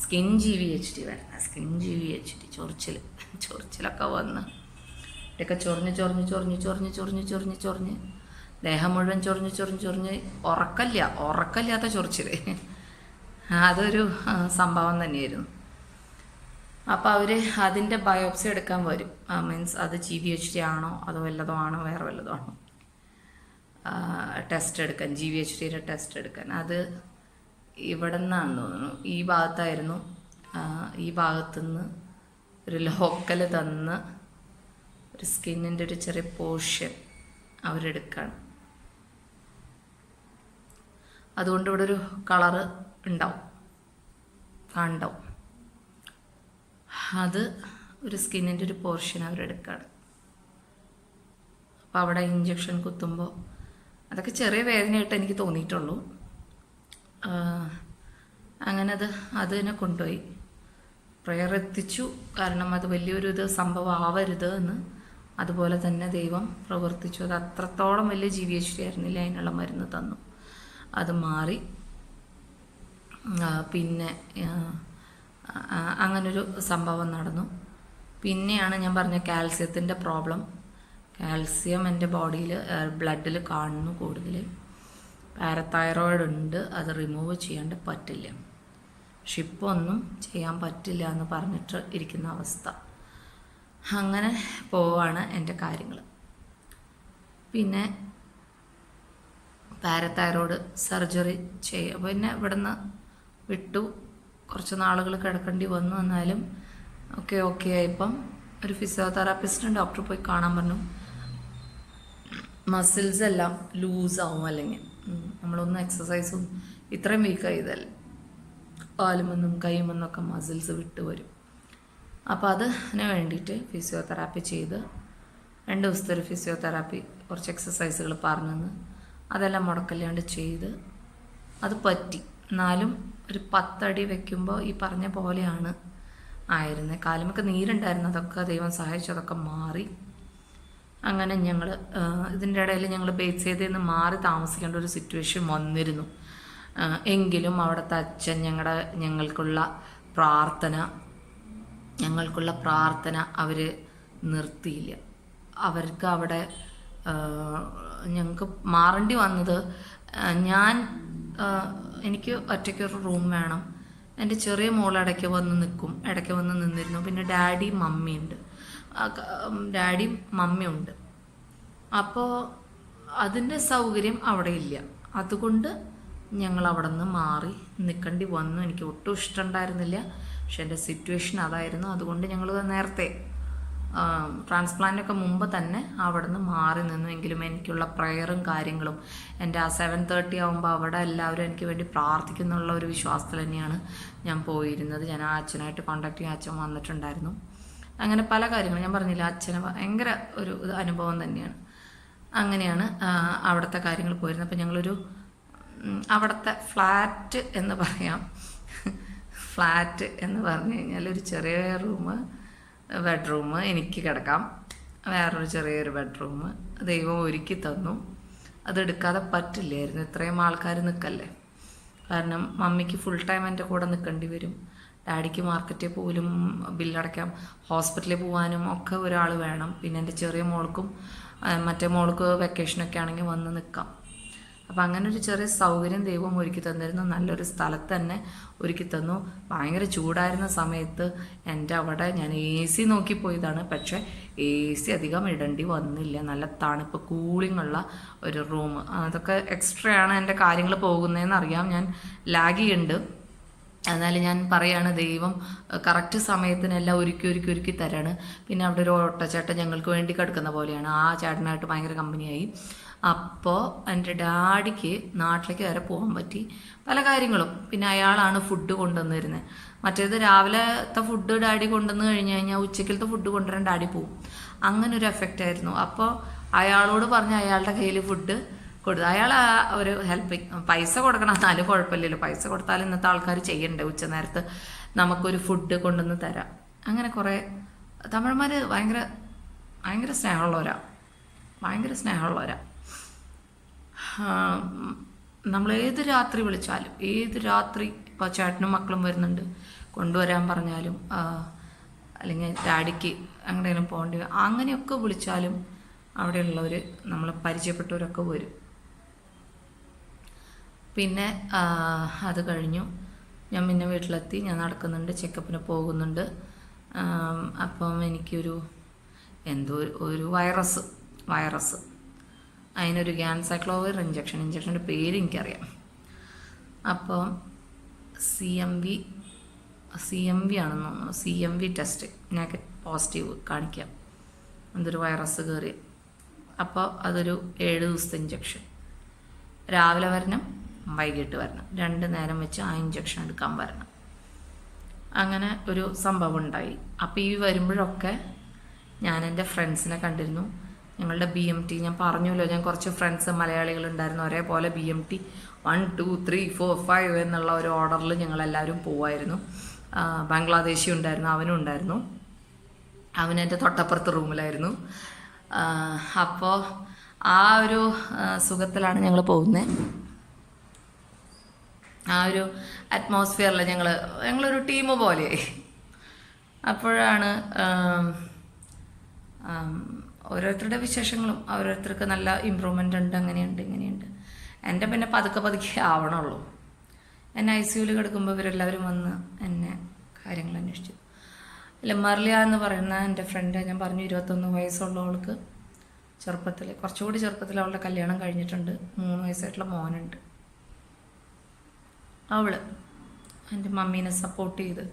സ്കിൻ GVHD വരുന്നത്. സ്കിൻ GVHD ചൊറിച്ചിലൊക്കെ വന്ന് ഇതൊക്കെ ചൊറിഞ്ഞ് ദേഹം മുഴുവൻ ചൊറിഞ്ഞ് ഉറക്കല്ലാത്ത ചൊറിച്ചിൽ. അതൊരു സംഭവം തന്നെയായിരുന്നു. അപ്പോൾ അവർ അതിൻ്റെ ബയോപ്സി എടുക്കാൻ വരും. മീൻസ് അത് GVHD ആണോ അതോ വല്ലതോ ആണോ വേറെ വല്ലതോ ആണോ ടെസ്റ്റ് എടുക്കാൻ, GVHDയുടെ ടെസ്റ്റ് എടുക്കാൻ. അത് ഇവിടെ നിന്നാണെന്ന് തോന്നുന്നു, ഈ ഭാഗത്തായിരുന്നു. ഈ ഭാഗത്തുനിന്ന് ഒരു ലോക്കൽ തന്ന് ഒരു സ്കിന്നിൻ്റെ ഒരു ചെറിയ പോർഷൻ അവരെടുക്കുകയാണ്. അതുകൊണ്ട് ഇവിടെ ഒരു കളറ് ഉണ്ടാവും. അത് ഒരു സ്കിന്നിൻ്റെ ഒരു പോർഷൻ അവരെടുക്കുകയാണ്. അപ്പോൾ അവിടെ ഇഞ്ചക്ഷൻ കുത്തുമ്പോൾ അതൊക്കെ ചെറിയ വേദനയായിട്ട് എനിക്ക് തോന്നിയിട്ടുള്ളൂ. അങ്ങനെ അതിനെ കൊണ്ടുപോയി പ്രയർ എത്തിച്ചു. കാരണം അത് വലിയൊരു സംഭവം ആവരുത് എന്ന്. അതുപോലെ തന്നെ ദൈവം പ്രവർത്തിച്ചു. അത് അത്രത്തോളം വലിയ GVHD ആയിരുന്നില്ല. അതിനുള്ള മരുന്ന് തന്നു, അത് മാറി. പിന്നെ അങ്ങനൊരു സംഭവം നടന്നു. പിന്നെയാണ് ഞാൻ പറഞ്ഞ കാൽസ്യത്തിൻ്റെ പ്രോബ്ലം. കാൽസ്യം എൻ്റെ ബോഡിയിൽ ബ്ലഡിൽ കാണുന്നു കൂടുതൽ. പാരതൈറോയിഡ് ഉണ്ട്, അത് റിമൂവ് ചെയ്യാണ്ട് പറ്റില്ല. പക്ഷെ ഇപ്പോൾ ഒന്നും ചെയ്യാൻ പറ്റില്ല എന്ന് പറഞ്ഞിട്ട് ഇരിക്കുന്ന അവസ്ഥ. അങ്ങനെ പോവാണ് എൻ്റെ കാര്യങ്ങൾ. പിന്നെ പാരതൈറോയിഡ് സർജറി പിന്നെ ഇവിടുന്ന് വിട്ടു. കുറച്ച് നാളുകൾ കിടക്കേണ്ടി വന്നു. എന്നാലും ഓക്കെ ആയിപ്പം ഒരു ഫിസിയോതെറാപ്പിസ്റ്റും ഡോക്ടർ പോയി കാണാൻ പറഞ്ഞു. മസിൽസ് എല്ലാം ലൂസാവും, അല്ലെങ്കിൽ നമ്മളൊന്നും എക്സസൈസും ഇത്രയും വീക്കായതല്ല, കാലുമെന്നും കൈമെന്നൊക്കെ മസിൽസ് വിട്ട് വരും. അപ്പോൾ അതിന് വേണ്ടിയിട്ട് ഫിസിയോതെറാപ്പി ചെയ്ത് 2 ദിവസത്തെ ഒരു ഫിസിയോതെറാപ്പി, കുറച്ച് എക്സസൈസുകൾ പറഞ്ഞു, അതെല്ലാം മുടക്കല്ലാണ്ട് ചെയ്ത് അത് പറ്റി. എന്നാലും ഒരു 10 അടി വെക്കുമ്പോൾ ഈ പറഞ്ഞ പോലെയാണ് ആയിരുന്നത്. കാലുമൊക്കെ നീരുണ്ടായിരുന്നു, അതൊക്കെ ദൈവം സഹായിച്ചു, അതൊക്കെ മാറി. അങ്ങനെ ഞങ്ങൾ ഇതിൻ്റെ ഇടയിൽ ഞങ്ങൾ ബേസ് ചെയ്തതിൽ നിന്ന് മാറി താമസിക്കേണ്ട ഒരു സിറ്റുവേഷൻ വന്നിരുന്നു. എങ്കിലും അവിടുത്തെ അച്ഛൻ ഞങ്ങൾക്കുള്ള പ്രാർത്ഥന അവർ നിർത്തിയില്ല. അവർക്ക് അവിടെ ഞങ്ങൾക്ക് മാറേണ്ടി വന്നത്, എനിക്ക് ഒറ്റയ്ക്കൊരു റൂം വേണം. എൻ്റെ ചെറിയ മോൾ ഇടയ്ക്ക് വന്ന് നിന്നിരുന്നു. പിന്നെ ഡാഡിയും മമ്മിയുണ്ട്. അപ്പോൾ അതിൻ്റെ സൗകര്യം അവിടെ ഇല്ല. അതുകൊണ്ട് ഞങ്ങൾ അവിടെ നിന്ന് മാറി നിൽക്കേണ്ടി വന്നു. എനിക്ക് ഒട്ടും ഇഷ്ടമുണ്ടായിരുന്നില്ല. പക്ഷെ എൻ്റെ സിറ്റുവേഷൻ അതായിരുന്നു. അതുകൊണ്ട് ഞങ്ങൾ നേരത്തെ ട്രാൻസ്പ്ലാന്റൊക്കെ മുമ്പ് തന്നെ അവിടെ നിന്ന് മാറി നിന്നുവെങ്കിലും എനിക്കുള്ള പ്രയറും കാര്യങ്ങളും എൻ്റെ ആ 7:30 ആകുമ്പോൾ അവിടെ എല്ലാവരും എനിക്ക് വേണ്ടി പ്രാർത്ഥിക്കുന്നുള്ള ഒരു വിശ്വാസത്തിൽ തന്നെയാണ് ഞാൻ പോയിരുന്നത്. ഞാൻ ആ അച്ഛനായിട്ട് കോൺടാക്ട് ചെയ്യാൻ അച്ഛൻ വന്നിട്ടുണ്ടായിരുന്നു. അങ്ങനെ പല കാര്യങ്ങളും ഞാൻ പറഞ്ഞില്ല, അച്ഛന് ഭയങ്കര ഒരു അനുഭവം തന്നെയാണ്. അങ്ങനെയാണ് അവിടുത്തെ കാര്യങ്ങൾ പോയിരുന്നത്. അപ്പം ഞങ്ങളൊരു അവിടുത്തെ ഫ്ലാറ്റ് എന്ന് പറയാം. ഫ്ലാറ്റ് എന്ന് പറഞ്ഞു കഴിഞ്ഞാൽ ഒരു ചെറിയ ബെഡ്റൂം എനിക്ക് കിടക്കാം, വേറൊരു ചെറിയൊരു ബെഡ്റൂം ദൈവം ഒരുക്കി തന്നു. അതെടുക്കാതെ പറ്റില്ലായിരുന്നു, ഇത്രയും ആൾക്കാർ നിൽക്കല്ലേ. കാരണം മമ്മിക്ക് ഫുൾ ടൈം എൻ്റെ കൂടെ നിൽക്കേണ്ടി വരും. ഡാഡിക്ക് മാർക്കറ്റിൽ പോലും ബില്ലടയ്ക്കാം, ഹോസ്പിറ്റലിൽ പോകാനും ഒക്കെ ഒരാൾ വേണം. പിന്നെ എൻ്റെ ചെറിയ മോൾക്കും മറ്റേ മോൾക്ക് വെക്കേഷനൊക്കെ ആണെങ്കിൽ വന്ന് നിൽക്കാം. അപ്പം അങ്ങനെ ഒരു ചെറിയ സൗകര്യം ദൈവം ഒരുക്കി തന്നിരുന്നു. നല്ലൊരു സ്ഥലത്ത് തന്നെ ഒരുക്കി തന്നു. ഭയങ്കര ചൂടായിരുന്ന സമയത്ത് എൻ്റെ അവിടെ ഞാൻ AC നോക്കിപ്പോയതാണ്. പക്ഷേ AC അധികം ഇടേണ്ടി വന്നില്ല. നല്ല തണുപ്പ് കൂളിംഗ് ഉള്ള ഒരു റൂം. അതൊക്കെ എക്സ്ട്രാ ആണ് എൻ്റെ കാര്യങ്ങൾ പോകുന്നതെന്ന് അറിയാം. ഞാൻ ലാഗ് ചെയ്യുന്നുണ്ട്. എന്നാലും ഞാൻ പറയാണ്, ദൈവം കറക്റ്റ് സമയത്തിനെല്ലാം ഒരുക്കി തരാണ്. പിന്നെ അവിടെ ഒരു ഓട്ടച്ചേട്ടൻ ഞങ്ങൾക്ക് വേണ്ടി കിടക്കുന്ന പോലെയാണ്. ആ ചേട്ടനായിട്ട് ഭയങ്കര കമ്പനിയായി. അപ്പോൾ എൻ്റെ ഡാഡിക്ക് നാട്ടിലേക്ക് വരെ പോകാൻ പറ്റി, പല കാര്യങ്ങളും. പിന്നെ അയാളാണ് ഫുഡ് കൊണ്ടുവന്നിരുന്നത്. മറ്റേത് രാവിലത്തെ ഫുഡ് ഡാഡി കൊണ്ടുവന്ന് കഴിഞ്ഞ് കഴിഞ്ഞാൽ ഉച്ചക്കലത്തെ ഫുഡ് കൊണ്ടുവരാൻ ഡാഡി പോവും. അങ്ങനെ ഒരു എഫക്റ്റ് ആയിരുന്നു. അപ്പോൾ അയാളോട് പറഞ്ഞ് അയാളുടെ കയ്യിൽ ഫുഡ് കൊടുത്തു. അയാൾ ഒരു ഹെൽപ്പിങ്, പൈസ കൊടുക്കണം, എന്നാലും കുഴപ്പമില്ലല്ലോ. പൈസ കൊടുത്താലും ഇന്നത്തെ ആൾക്കാർ ചെയ്യണ്ടേ, ഉച്ച നേരത്ത് നമുക്കൊരു ഫുഡ് കൊണ്ടുവന്ന് തരാം. അങ്ങനെ കുറേ തമിഴന്മാർ ഭയങ്കര സ്നേഹമുള്ളവരാണ്, ഭയങ്കര സ്നേഹമുള്ളവരാണ്. നമ്മൾ ഏത് രാത്രി വിളിച്ചാലും, ഏത് രാത്രി ഇപ്പോൾ ചേട്ടനും മക്കളും വരുന്നുണ്ട് കൊണ്ടുവരാൻ പറഞ്ഞാലും, അല്ലെങ്കിൽ ഡാഡിക്ക് എങ്ങനെയും പോകേണ്ടി അങ്ങനെയൊക്കെ വിളിച്ചാലും അവിടെയുള്ളവർ നമ്മൾ പരിചയപ്പെട്ടവരൊക്കെ വരും. പിന്നെ അത് കഴിഞ്ഞു ഞാൻ പിന്നെ വീട്ടിലെത്തി. ഞാൻ നടക്കുന്നുണ്ട്, ചെക്കപ്പിന് പോകുന്നുണ്ട്. അപ്പം എനിക്കൊരു എന്തോ ഒരു വൈറസ് അതിനൊരു ഗ്യാൻസൈക്ലോവിർ ഇഞ്ചക്ഷൻ്റെ പേര് എനിക്കറിയാം. അപ്പോൾ CMV ആണെന്ന് തോന്നുന്നു. CMV ടെസ്റ്റ് പോസിറ്റീവ് കാണിക്കാം, എന്തൊരു വൈറസ് കയറി. അപ്പോൾ അതൊരു 7 ദിവസത്തെ ഇഞ്ചക്ഷൻ, രാവിലെ വരണം വൈകിട്ട് വരണം, 2 നേരം വെച്ച് ആ ഇഞ്ചക്ഷൻ എടുക്കാൻ വരണം. അങ്ങനെ ഒരു സംഭവം ഉണ്ടായി. അപ്പോൾ ഈ വരുമ്പോഴൊക്കെ ഞാൻ എൻ്റെ ഫ്രണ്ട്സിനെ കണ്ടിരുന്നു. ഞങ്ങളുടെ BMT ഞാൻ പറഞ്ഞല്ലോ, ഞാൻ കുറച്ച് ഫ്രണ്ട്സ് മലയാളികളുണ്ടായിരുന്നു. ഒരേപോലെ BMT 1 2 3 4 5 എന്നുള്ള ഒരു ഓർഡറിൽ ഞങ്ങളെല്ലാവരും പോവായിരുന്നു. ബംഗ്ലാദേശി ഉണ്ടായിരുന്നു, അവനും ഉണ്ടായിരുന്നു. അവനെൻ്റെ തൊട്ടപ്പുറത്ത് റൂമിലായിരുന്നു. അപ്പോൾ ആ ഒരു സുഖത്തിലാണ് ഞങ്ങൾ പോകുന്നത്. ആ ഒരു അറ്റ്മോസ്ഫിയറിൽ ഞങ്ങളൊരു ടീം പോലെയായി. അപ്പോഴാണ് ഓരോരുത്തരുടെ വിശേഷങ്ങളും, ഓരോരുത്തർക്ക് നല്ല ഇമ്പ്രൂവ്മെൻ്റ് ഉണ്ട്, അങ്ങനെയുണ്ട് ഇങ്ങനെയുണ്ട്. എൻ്റെ പിന്നെ പതുക്കെ ആവണുള്ളൂ. എന്നെ ICUവിൽ കിടക്കുമ്പോൾ ഇവരെല്ലാവരും വന്ന് എന്നെ കാര്യങ്ങൾ അന്വേഷിച്ചു. മർലിയ എന്ന് പറയുന്ന എൻ്റെ ഫ്രണ്ട്, ഞാൻ പറഞ്ഞു 21 വയസ്സുള്ളവൾക്ക് കുറച്ചുകൂടി ചെറുപ്പത്തിൽ അവളുടെ കല്യാണം കഴിഞ്ഞിട്ടുണ്ട്. 3 വയസ്സായിട്ടുള്ള മോനുണ്ട്. അവൾ എൻ്റെ മമ്മീനെ സപ്പോർട്ട് ചെയ്ത്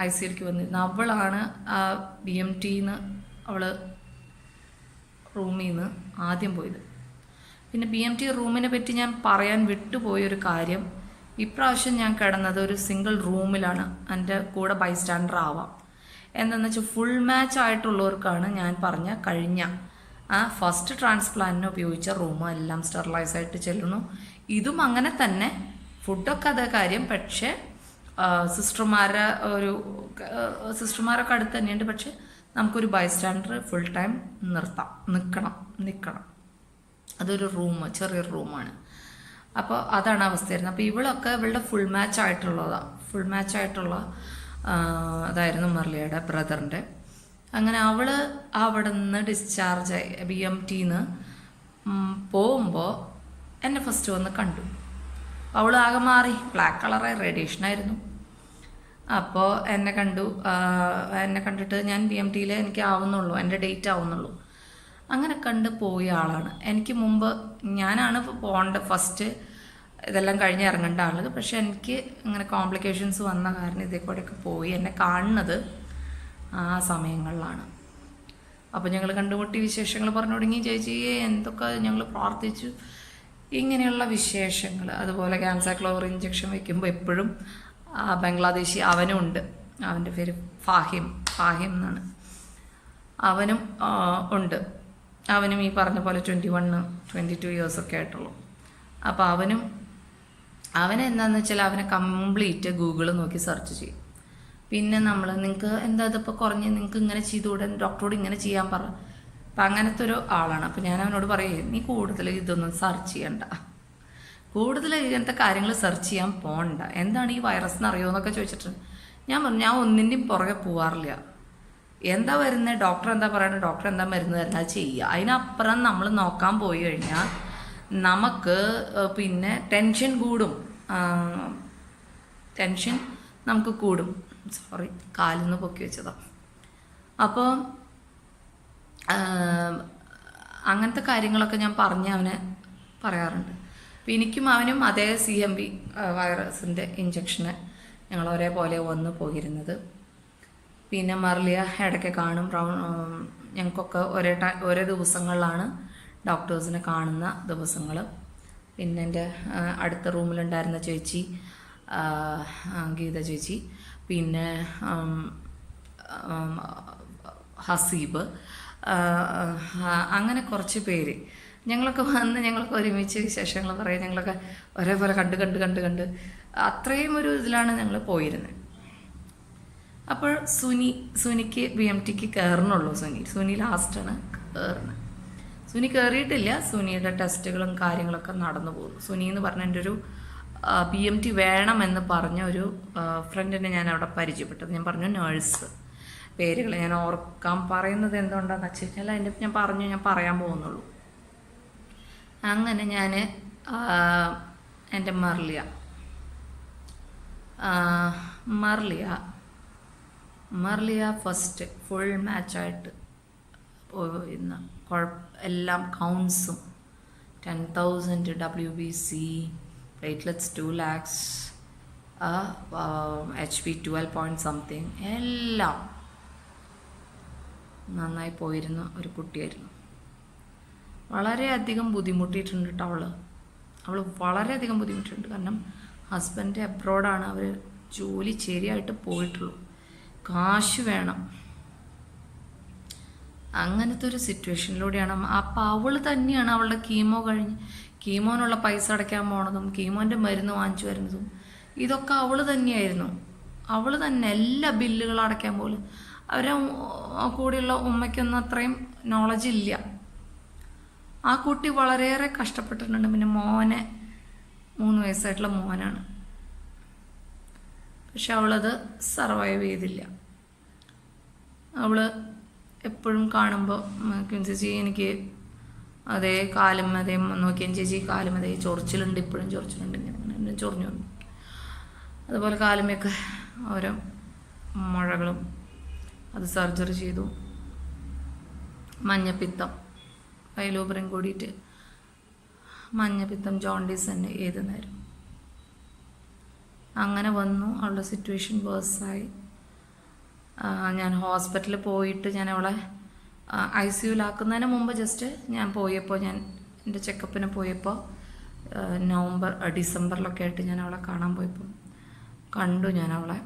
ICUവിലേക്ക് വന്നിരുന്നു. അവളാണ് ആ BMTന്ന് അവൾ റൂമിൽ നിന്ന് ആദ്യം പോയത്. പിന്നെ BMT റൂമിനെ പറ്റി ഞാൻ പറയാൻ വിട്ടുപോയൊരു കാര്യം, ഇപ്രാവശ്യം ഞാൻ കിടന്നത് ഒരു സിംഗിൾ റൂമിലാണ്. എൻ്റെ കൂടെ ബൈസ്റ്റാൻഡർ ആവാം. എന്താണെന്ന് വെച്ചാൽ ഫുൾ മാച്ച് ആയിട്ടുള്ളവർക്കാണ് ഞാൻ പറഞ്ഞ കഴിഞ്ഞ ഫസ്റ്റ് ട്രാൻസ്പ്ലാന്റിന് ഉപയോഗിച്ച റൂം എല്ലാം സ്റ്റെറിലൈസ് ആയിട്ട് ചെല്ലുന്നു. ഇതും അങ്ങനെ തന്നെ, ഫുഡൊക്കെ അതേ കാര്യം. പക്ഷേ സിസ്റ്റർമാരൊക്കെ അടുത്ത് തന്നെയുണ്ട്. പക്ഷെ നമുക്കൊരു ബൈസ്റ്റാൻഡർ ഫുൾ ടൈം നിൽക്കണം. അതൊരു ചെറിയൊരു റൂമാണ്. അപ്പോൾ അതാണ് അവസ്ഥ വരുന്നത്. അപ്പോൾ ഇവളുടെ ഫുൾ മാച്ച് ആയിട്ടുള്ള അതായിരുന്നു മർലിയയുടെ ബ്രദറിൻ്റെ. അങ്ങനെ അവൾ അവിടെ നിന്ന് ഡിസ്ചാർജ് BMTന്ന് പോകുമ്പോൾ എന്നെ ഫസ്റ്റ് വന്ന് കണ്ടു. അവൾ ആകെ മാറി, ബ്ലാക്ക് കളറെ റേഡിയേഷനായിരുന്നു. അപ്പോൾ എന്നെ കണ്ടിട്ട് ഞാൻ BMTയിൽ എനിക്ക് ആവുന്നുള്ളൂ, എൻ്റെ ഡേറ്റ് ആവുന്നുള്ളൂ. അങ്ങനെ കണ്ട് പോയ ആളാണ്. എനിക്ക് മുമ്പ് ഞാനാണ് പോകേണ്ട ഫസ്റ്റ്. ഇതെല്ലാം കഴിഞ്ഞ് ഇറങ്ങേണ്ട ആള്. പക്ഷെ എനിക്ക് ഇങ്ങനെ കോംപ്ലിക്കേഷൻസ് വന്ന കാരണം ഇതേ കൂടെയൊക്കെ പോയി എന്നെ കാണുന്നത് ആ സമയങ്ങളിലാണ്. അപ്പോൾ ഞങ്ങൾ കണ്ടുമുട്ടി വിശേഷങ്ങൾ പറഞ്ഞു തുടങ്ങി. ചേച്ചിയെ എന്തൊക്കെ ഞങ്ങൾ പ്രാർത്ഥിച്ചു, ഇങ്ങനെയുള്ള വിശേഷങ്ങൾ. അതുപോലെ ക്യാൻസർ ക്ലോവർ ഇഞ്ചക്ഷൻ വയ്ക്കുമ്പോൾ എപ്പോഴും ബംഗ്ലാദേശി അവനും ഉണ്ട്, അവൻ്റെ പേര് ഫാഹിം എന്നാണ്. അവനും ഉണ്ട്. അവനും ഈ പറഞ്ഞ പോലെ 21-22 ഇയേഴ്സൊക്കെ ആയിട്ടുള്ളൂ. അപ്പോൾ അവനെന്താണെന്ന് വെച്ചാൽ അവനെ കംപ്ലീറ്റ് ഗൂഗിൾ നോക്കി സെർച്ച് ചെയ്യും. പിന്നെ നമ്മൾ നിങ്ങൾക്ക് എന്താ ഇതിപ്പോൾ കുറഞ്ഞ്, നിങ്ങൾക്ക് ഇങ്ങനെ ചെയ്തുകൂടെ, ഡോക്ടറോട് ഇങ്ങനെ ചെയ്യാൻ പറ. അപ്പം അങ്ങനത്തെ ഒരു ആളാണ്. അപ്പം ഞാൻ അവനോട് പറയും, നീ കൂടുതൽ ഇതൊന്നും സെർച്ച് ചെയ്യണ്ട, കൂടുതൽ ഇങ്ങനത്തെ കാര്യങ്ങൾ സെർച്ച് ചെയ്യാൻ പോകണ്ട, എന്താണ് ഈ വൈറസ് എന്ന് അറിയുമോ എന്നൊക്കെ ചോദിച്ചിട്ട് ഞാൻ പറഞ്ഞു, ഞാൻ ഒന്നിൻ്റെയും പുറകെ പോകാറില്ല. എന്താ വരുന്നത്, ഡോക്ടർ എന്താ പറയുന്നത്, ഡോക്ടർ എന്താ മരുന്ന് തരുന്നത്, അത് ചെയ്യുക. അതിനപ്പുറം നമ്മൾ നോക്കാൻ പോയി കഴിഞ്ഞാൽ നമുക്ക് പിന്നെ ടെൻഷൻ കൂടും, ടെൻഷൻ നമുക്ക് കൂടും. സോറി, കാലിൽ നിന്ന് പൊക്കി വെച്ചതാണ്. അപ്പോൾ അങ്ങനത്തെ കാര്യങ്ങളൊക്കെ ഞാൻ പറഞ്ഞ് അവനെ പറയാറുണ്ട്. അപ്പം എനിക്കും അവനും അതേ CMV വൈറസിൻ്റെ ഇഞ്ചക്ഷന് ഞങ്ങൾ ഒരേപോലെ വന്ന് പോയിരുന്നത്. പിന്നെ മർലിയ ഇടയ്ക്ക് കാണും. ഞങ്ങൾക്കൊക്കെ ഒരേ ദിവസങ്ങളിലാണ് ഡോക്ടേഴ്സിനെ കാണുന്ന ദിവസങ്ങൾ. പിന്നെ എൻ്റെ അടുത്ത റൂമിലുണ്ടായിരുന്ന ചേച്ചി ഗീത ചേച്ചി, പിന്നെ ഹസീബ്, അങ്ങനെ കുറച്ച് പേര് ഞങ്ങളൊക്കെ വന്ന് ഞങ്ങളൊക്കെ ഒരുമിച്ച് വിശേഷങ്ങൾ പറയും. ഞങ്ങളൊക്കെ ഒരേപോലെ കണ്ട് അത്രയും ഒരു ഇതിലാണ് ഞങ്ങൾ പോയിരുന്നത്. അപ്പോൾ സുനിക്ക് BMTക്ക് കയറണുള്ളൂ. സുനി ലാസ്റ്റാണ് കയറുന്നത്. സുനി കയറിയിട്ടില്ല. സുനിയുടെ ടെസ്റ്റുകളും കാര്യങ്ങളൊക്കെ നടന്നു പോകുന്നു. സുനി എന്ന് പറഞ്ഞ എൻ്റെ ഒരു BMT വേണമെന്ന് പറഞ്ഞ ഒരു ഫ്രണ്ടിനെ ഞാൻ അവിടെ പരിചയപ്പെട്ടത്. ഞാൻ പറഞ്ഞു നേഴ്സ്, പേരുകൾ ഞാൻ ഓർക്കാൻ പറയുന്നത് എന്തുകൊണ്ടാണെന്ന് വെച്ച് കഴിഞ്ഞാൽ അതിൻ്റെ ഞാൻ പറയാൻ പോകുന്നുള്ളൂ. അങ്ങനെ ഞാൻ എൻ്റെ മർലിയ ഫസ്റ്റ് ഫുൾ മാച്ചായിട്ട് പോയിരുന്ന എല്ലാം കൗണ്ട്സും 10,000 WBC, platelets 2 lakhs, HP 12 point something, എല്ലാം നന്നായി പോയിരുന്ന ഒരു കുട്ടിയായിരുന്നു. വളരെയധികം ബുദ്ധിമുട്ടിയിട്ടുണ്ട് കേട്ടോ അവൾ വളരെയധികം ബുദ്ധിമുട്ടിയിട്ടുണ്ട്. കാരണം ഹസ്ബൻഡ് അബ്രോഡാണ്, അവർ ജോലി ശരിയായിട്ട് പോയിട്ടുള്ളൂ, കാശ് വേണം, അങ്ങനത്തെ ഒരു സിറ്റുവേഷനിലൂടെയാണ്. അപ്പം അവൾ തന്നെയാണ് അവളുടെ കീമോനുള്ള പൈസ അടയ്ക്കാൻ പോണതും കീമോൻ്റെ മരുന്ന് വാങ്ങിച്ചു വരുന്നതും ഇതൊക്കെ അവൾ തന്നെയായിരുന്നു. അവൾ തന്നെ എല്ലാ ബില്ലുകൾ അടയ്ക്കാൻ പോലും. അവരെ കൂടെയുള്ള ഉമ്മയ്ക്കൊന്നും അത്രയും നോളജ് ഇല്ല. ആ കുട്ടി വളരെയേറെ കഷ്ടപ്പെട്ടിട്ടുണ്ട്. പിന്നെ 3 വയസ്സായിട്ടുള്ള മോനാണ്. പക്ഷെ അവളത് സർവൈവ് ചെയ്തില്ല. അവൾ എപ്പോഴും കാണുമ്പോൾ ചേച്ചി എനിക്ക് അതേ കാലും അതേ നോക്കിയാൽ ചേച്ചി കാലും അതേ ചൊറിച്ചിലുണ്ട്, ഇപ്പോഴും ചൊറിച്ചിലുണ്ട്, ഇങ്ങനെ ചൊറിഞ്ഞു. അതുപോലെ കാലുമൊക്കെ ഓരോ മുഴകളും, അത് സർജറി ചെയ്തു. മഞ്ഞപ്പിത്തം പൈലോബറിൻ കൂടിയിട്ട് മഞ്ഞപ്പിത്തം, ജോണ്ടീസ് തന്നെ ഏത് നേരം അങ്ങനെ വന്നു. അവളുടെ സിറ്റുവേഷൻ വേഴ്സായി. ഞാൻ ഹോസ്പിറ്റലിൽ പോയിട്ട് ഞാൻ അവളെ ICUലാക്കുന്നതിന് മുമ്പ് ജസ്റ്റ് ഞാൻ എൻ്റെ ചെക്കപ്പിന് പോയപ്പോൾ ഡിസംബറിലൊക്കെ ആയിട്ട് ഞാൻ അവളെ കാണാൻ പോയപ്പോൾ കണ്ടു. ഞാൻ അവളെ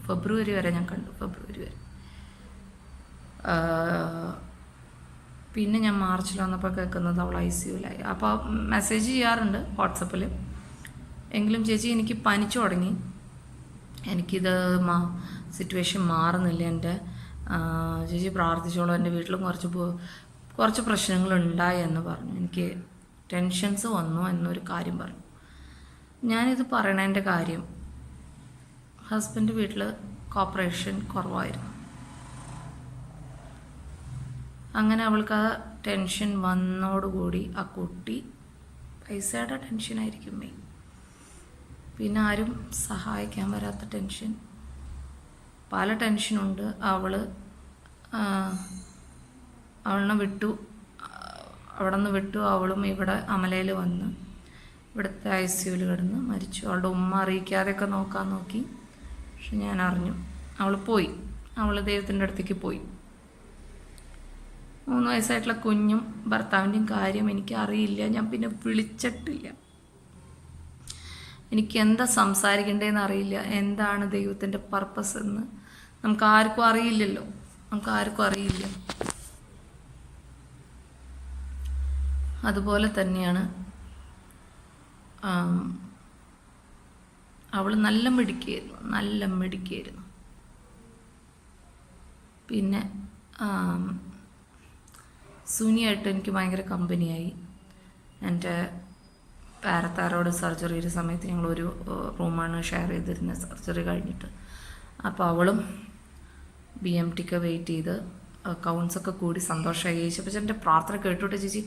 ഫെബ്രുവരി വരെ ഞാൻ കണ്ടു, ഫെബ്രുവരി വരെ. പിന്നെ ഞാൻ മാർച്ചിൽ വന്നപ്പോൾ കേൾക്കുന്നത് അവൾ ICUലായി. അപ്പോൾ മെസ്സേജ് ചെയ്യാറുണ്ട് വാട്സപ്പിൽ. എങ്കിലും ചേച്ചി എനിക്ക് പനിച്ചു തുടങ്ങി, എനിക്കിത് സിറ്റുവേഷൻ മാറുന്നില്ല, എൻ്റെ ചേച്ചി പ്രാർത്ഥിച്ചോളൂ, എൻ്റെ വീട്ടിലും കുറച്ച് പ്രശ്നങ്ങളുണ്ടായി എന്ന് പറഞ്ഞു. എനിക്ക് ടെൻഷൻസ് വന്നു എന്നൊരു കാര്യം പറഞ്ഞു. ഞാനിത് പറയണതിൻ്റെ കാര്യം, ഹസ്ബൻഡ് വീട്ടിൽ കോപ്പറേഷൻ കുറവായിരുന്നു. അങ്ങനെ അവൾക്ക് ആ ടെൻഷൻ വന്നോടുകൂടി ആ കുട്ടി പൈസയുടെ ടെൻഷനായിരിക്കും മെയിൻ, പിന്നെ ആരും സഹായിക്കാൻ വരാത്ത ടെൻഷൻ, പല ടെൻഷനുണ്ട്. അവളിനെ വിട്ടു, അവിടെ നിന്ന് വിട്ടു. അവളും ഇവിടെ അമലയിൽ വന്ന് ഇവിടുത്തെ ICUവിൽ കിടന്ന് മരിച്ചു. അവളുടെ ഉമ്മ അറിയിക്കാതെയൊക്കെ നോക്കാൻ നോക്കി, പക്ഷെ ഞാൻ അറിഞ്ഞു. അവൾ ദൈവത്തിൻ്റെ അടുത്തേക്ക് പോയി. 3 വയസ്സായിട്ടുള്ള കുഞ്ഞും ഭർത്താവിൻ്റെയും കാര്യം എനിക്ക് അറിയില്ല. ഞാൻ പിന്നെ വിളിച്ചിട്ടില്ല. എനിക്ക് എന്താ സംസാരിക്കേണ്ടതെന്ന് അറിയില്ല. എന്താണ് ദൈവത്തിൻ്റെ പർപ്പസ് എന്ന് നമുക്കാർക്കും അറിയില്ലല്ലോ. അതുപോലെ തന്നെയാണ് അവൾ നല്ല മിടുക്കിയായിരുന്നു. പിന്നെ സുനിയായിട്ട് എനിക്ക് ഭയങ്കര കമ്പനിയായി. എൻ്റെ പാരത്താരോട് സർജറിയുടെ സമയത്ത് ഞങ്ങളൊരു റൂമാണ് ഷെയർ ചെയ്തിരുന്നത് സർജറി കഴിഞ്ഞിട്ട്. അപ്പോൾ അവളും BMTക്ക് വെയിറ്റ് ചെയ്ത് കൗൺസൊക്കെ കൂടി സന്തോഷമായി. യേശുപ്പച്ചൻ്റെ പ്രാർത്ഥന കേട്ടോട്ടെ ചേച്ചി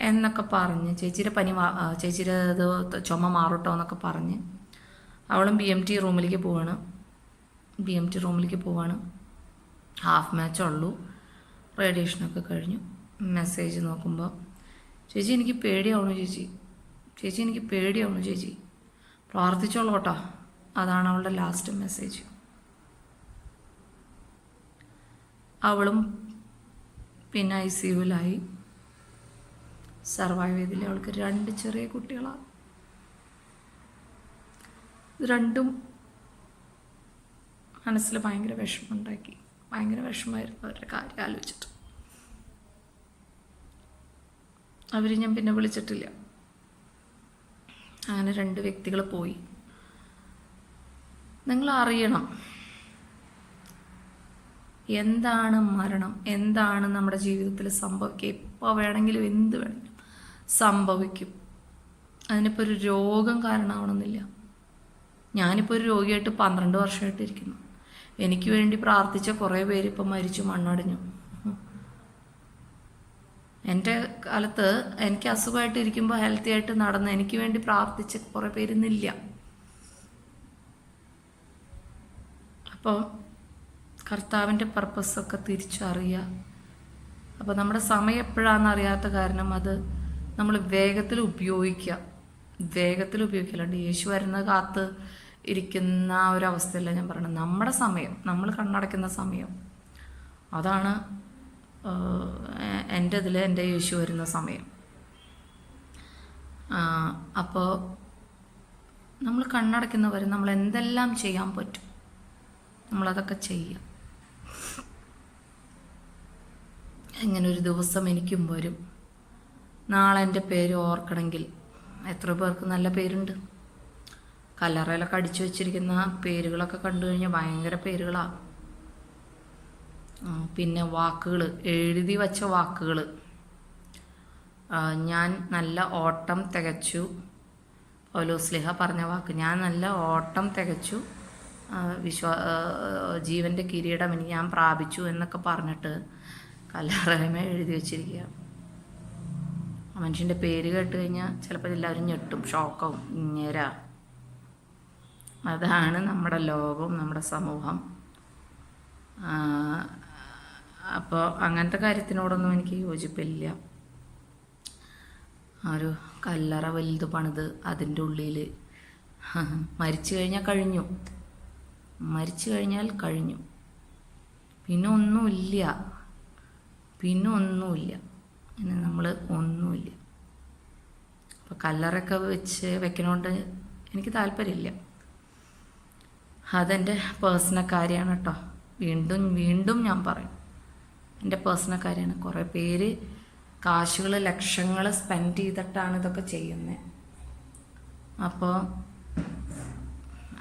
എന്നൊക്കെ പറഞ്ഞ്, ചേച്ചിയുടെ ഇത് ചുമ മാറട്ടോ എന്നൊക്കെ പറഞ്ഞ് അവളും BMT റൂമിലേക്ക് പോവാണ്. ഹാഫ് മാച്ചുള്ളൂ. റേഡിയേഷനൊക്കെ കഴിഞ്ഞു. മെസ്സേജ് നോക്കുമ്പോൾ, ചേച്ചി എനിക്ക് പേടിയാവണു ചേച്ചി പ്രാർത്ഥിച്ചോളൂ കേട്ടോ. അതാണ് അവളുടെ ലാസ്റ്റ് മെസ്സേജ്. അവളും പിന്നെ ICUവിലായി. സർവൈവ് ചെയ്തില്ല. അവൾക്ക് 2 ചെറിയ കുട്ടികളാണ്. ഇത് രണ്ടും മനസ്സിൽ ഭയങ്കര വിഷമമുണ്ടാക്കി. ഭയങ്കര വിഷമമായിരുന്നു അവരുടെ കാര്യം ആലോചിച്ചിട്ട്. അവർ ഞാൻ പിന്നെ വിളിച്ചിട്ടില്ല. അങ്ങനെ 2 വ്യക്തികൾ പോയി. നിങ്ങൾ അറിയണം എന്താണ് മരണം, എന്താണ് നമ്മുടെ ജീവിതത്തിൽ സംഭവിക്കുക. എപ്പോൾ വേണമെങ്കിലും എന്ത് വേണമെങ്കിലും സംഭവിക്കും. അതിനിപ്പോൾ ഒരു രോഗം കാരണമാവണമെന്നില്ല. ഞാനിപ്പോൾ ഒരു രോഗിയായിട്ട് 12 വർഷമായിട്ടിരിക്കുന്നു. എനിക്ക് വേണ്ടി പ്രാർത്ഥിച്ച കുറേ പേര് ഇപ്പം മരിച്ചു, മണ്ണടിഞ്ഞു. എൻ്റെ കാലത്ത് എനിക്ക് അസുഖമായിട്ടിരിക്കുമ്പോൾ ഹെൽത്തി ആയിട്ട് നടന്ന് എനിക്ക് വേണ്ടി പ്രാർത്ഥിച്ച കുറേ പേരിന്നില്ല. അപ്പോൾ കർത്താവിൻ്റെ പർപ്പസൊക്കെ തിരിച്ചറിയുക. അപ്പോൾ നമ്മുടെ സമയം എപ്പോഴാണെന്ന് അറിയാത്ത കാരണം അത് നമ്മൾ വേഗത്തിൽ ഉപയോഗിക്കലുണ്ട്. യേശു വരുന്നത് കാത്ത് ഇരിക്കുന്ന ഒരവസ്ഥയല്ല ഞാൻ പറയണത്. നമ്മുടെ സമയം, നമ്മൾ കണ്ണടയ്ക്കുന്ന സമയം, അതാണ് എൻ്റെ യേശു വരുന്ന സമയം. അപ്പോൾ നമ്മൾ കണ്ണടയ്ക്കുന്നവരെ നമ്മൾ എന്തെല്ലാം ചെയ്യാൻ പറ്റും നമ്മളതൊക്കെ ചെയ്യുക. ഇങ്ങനെ ഒരു ദിവസം എനിക്കും വരും. നാളെ എൻ്റെ പേര് ഓർക്കണമെങ്കിൽ എത്ര പേർക്ക് നല്ല പേരുണ്ട്. കല്ലറയിലൊക്കെ അടിച്ചു വെച്ചിരിക്കുന്ന പേരുകളൊക്കെ കണ്ടു കഴിഞ്ഞാൽ ഭയങ്കര പേരുകളാണ്. പിന്നെ വാക്കുകൾ, എഴുതി വച്ച വാക്കുകൾ. ഞാൻ നല്ല ഓട്ടം തികച്ചു, പൗലോസ്ലീഹ പറഞ്ഞ വാക്ക്, ഞാൻ നല്ല ഓട്ടം തികച്ചു, ജീവൻ്റെ കിരീടം ഞാൻ പ്രാപിച്ചു എന്നൊക്കെ പറഞ്ഞിട്ട് കല്ലറയമേ എഴുതി വച്ചിരിക്കുക. മനുഷ്യൻ്റെ പേര് കേട്ട് കഴിഞ്ഞാൽ ചിലപ്പോൾ എല്ലാവരും ഞെട്ടും, ഷോക്കാവും. ഇങ്ങേരാ. അതാണ് നമ്മുടെ ലോകം, നമ്മുടെ സമൂഹം. അപ്പോൾ അങ്ങനത്തെ കാര്യത്തിനോടൊന്നും എനിക്ക് യോജിപ്പില്ല. ഒരു കല്ലറ വലുത് പണിത് അതിൻ്റെ ഉള്ളിൽ മരിച്ചു കഴിഞ്ഞാൽ കഴിഞ്ഞു. പിന്നെ ഒന്നുമില്ല. പിന്നെ നമ്മൾ ഒന്നുമില്ല. അപ്പോൾ കല്ലറയൊക്കെ വെക്കണോണ്ട് എനിക്ക് താല്പര്യമില്ല. അതെൻ്റെ പേഴ്സണൽ കാര്യമാണ് കേട്ടോ. വീണ്ടും ഞാൻ പറയും, എൻ്റെ പേഴ്സണൽ കാര്യമാണ്. കുറേ പേര് കാശുകൾ, ലക്ഷങ്ങൾ സ്പെൻഡ് ചെയ്തിട്ടാണ് ഇതൊക്കെ ചെയ്യുന്നത്. അപ്പോൾ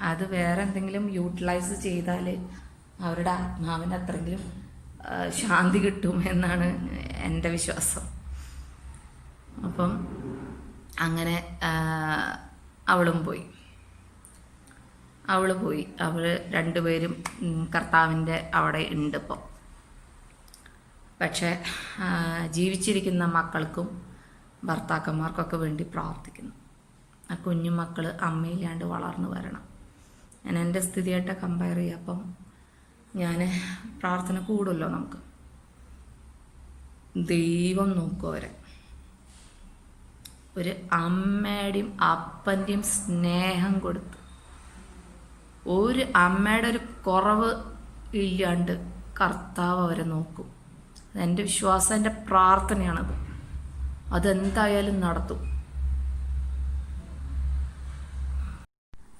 അത് വേറെ എന്തെങ്കിലും യൂട്ടിലൈസ് ചെയ്താൽ അവരുടെ ആത്മാവിന് അത്രയെങ്കിലും ശാന്തി കിട്ടും എന്നാണ് എൻ്റെ വിശ്വാസം. അപ്പം അങ്ങനെ അവർ രണ്ടുപേരും കർത്താവിൻ്റെ അവിടെ ഉണ്ട് ഇപ്പോൾ. പക്ഷേ ജീവിച്ചിരിക്കുന്ന മക്കൾക്കും ഭർത്താക്കന്മാർക്കൊക്കെ വേണ്ടി പ്രാർത്ഥിക്കുന്നു. ആ കുഞ്ഞുമക്കൾ അമ്മയില്ലാണ്ട് വളർന്നു വരണം. ഞാൻ എൻ്റെ സ്ഥിതിയായിട്ട് കമ്പയർ ചെയ്യുക. അപ്പം ഞാൻ പ്രാർത്ഥന കൂടുമല്ലോ നമുക്ക്. ദൈവം നോക്കും അവരെ. ഒരു അമ്മയുടെയും അപ്പൻ്റെയും സ്നേഹം കൊടുത്ത് ഒരു അമ്മയുടെ ഒരു കുറവ് ഇല്ലാണ്ട് കർത്താവ് അവരെ നോക്കും. എൻ്റെ വിശ്വാസം, എൻ്റെ പ്രാർത്ഥനയാണത്. അതെന്തായാലും നടത്തും.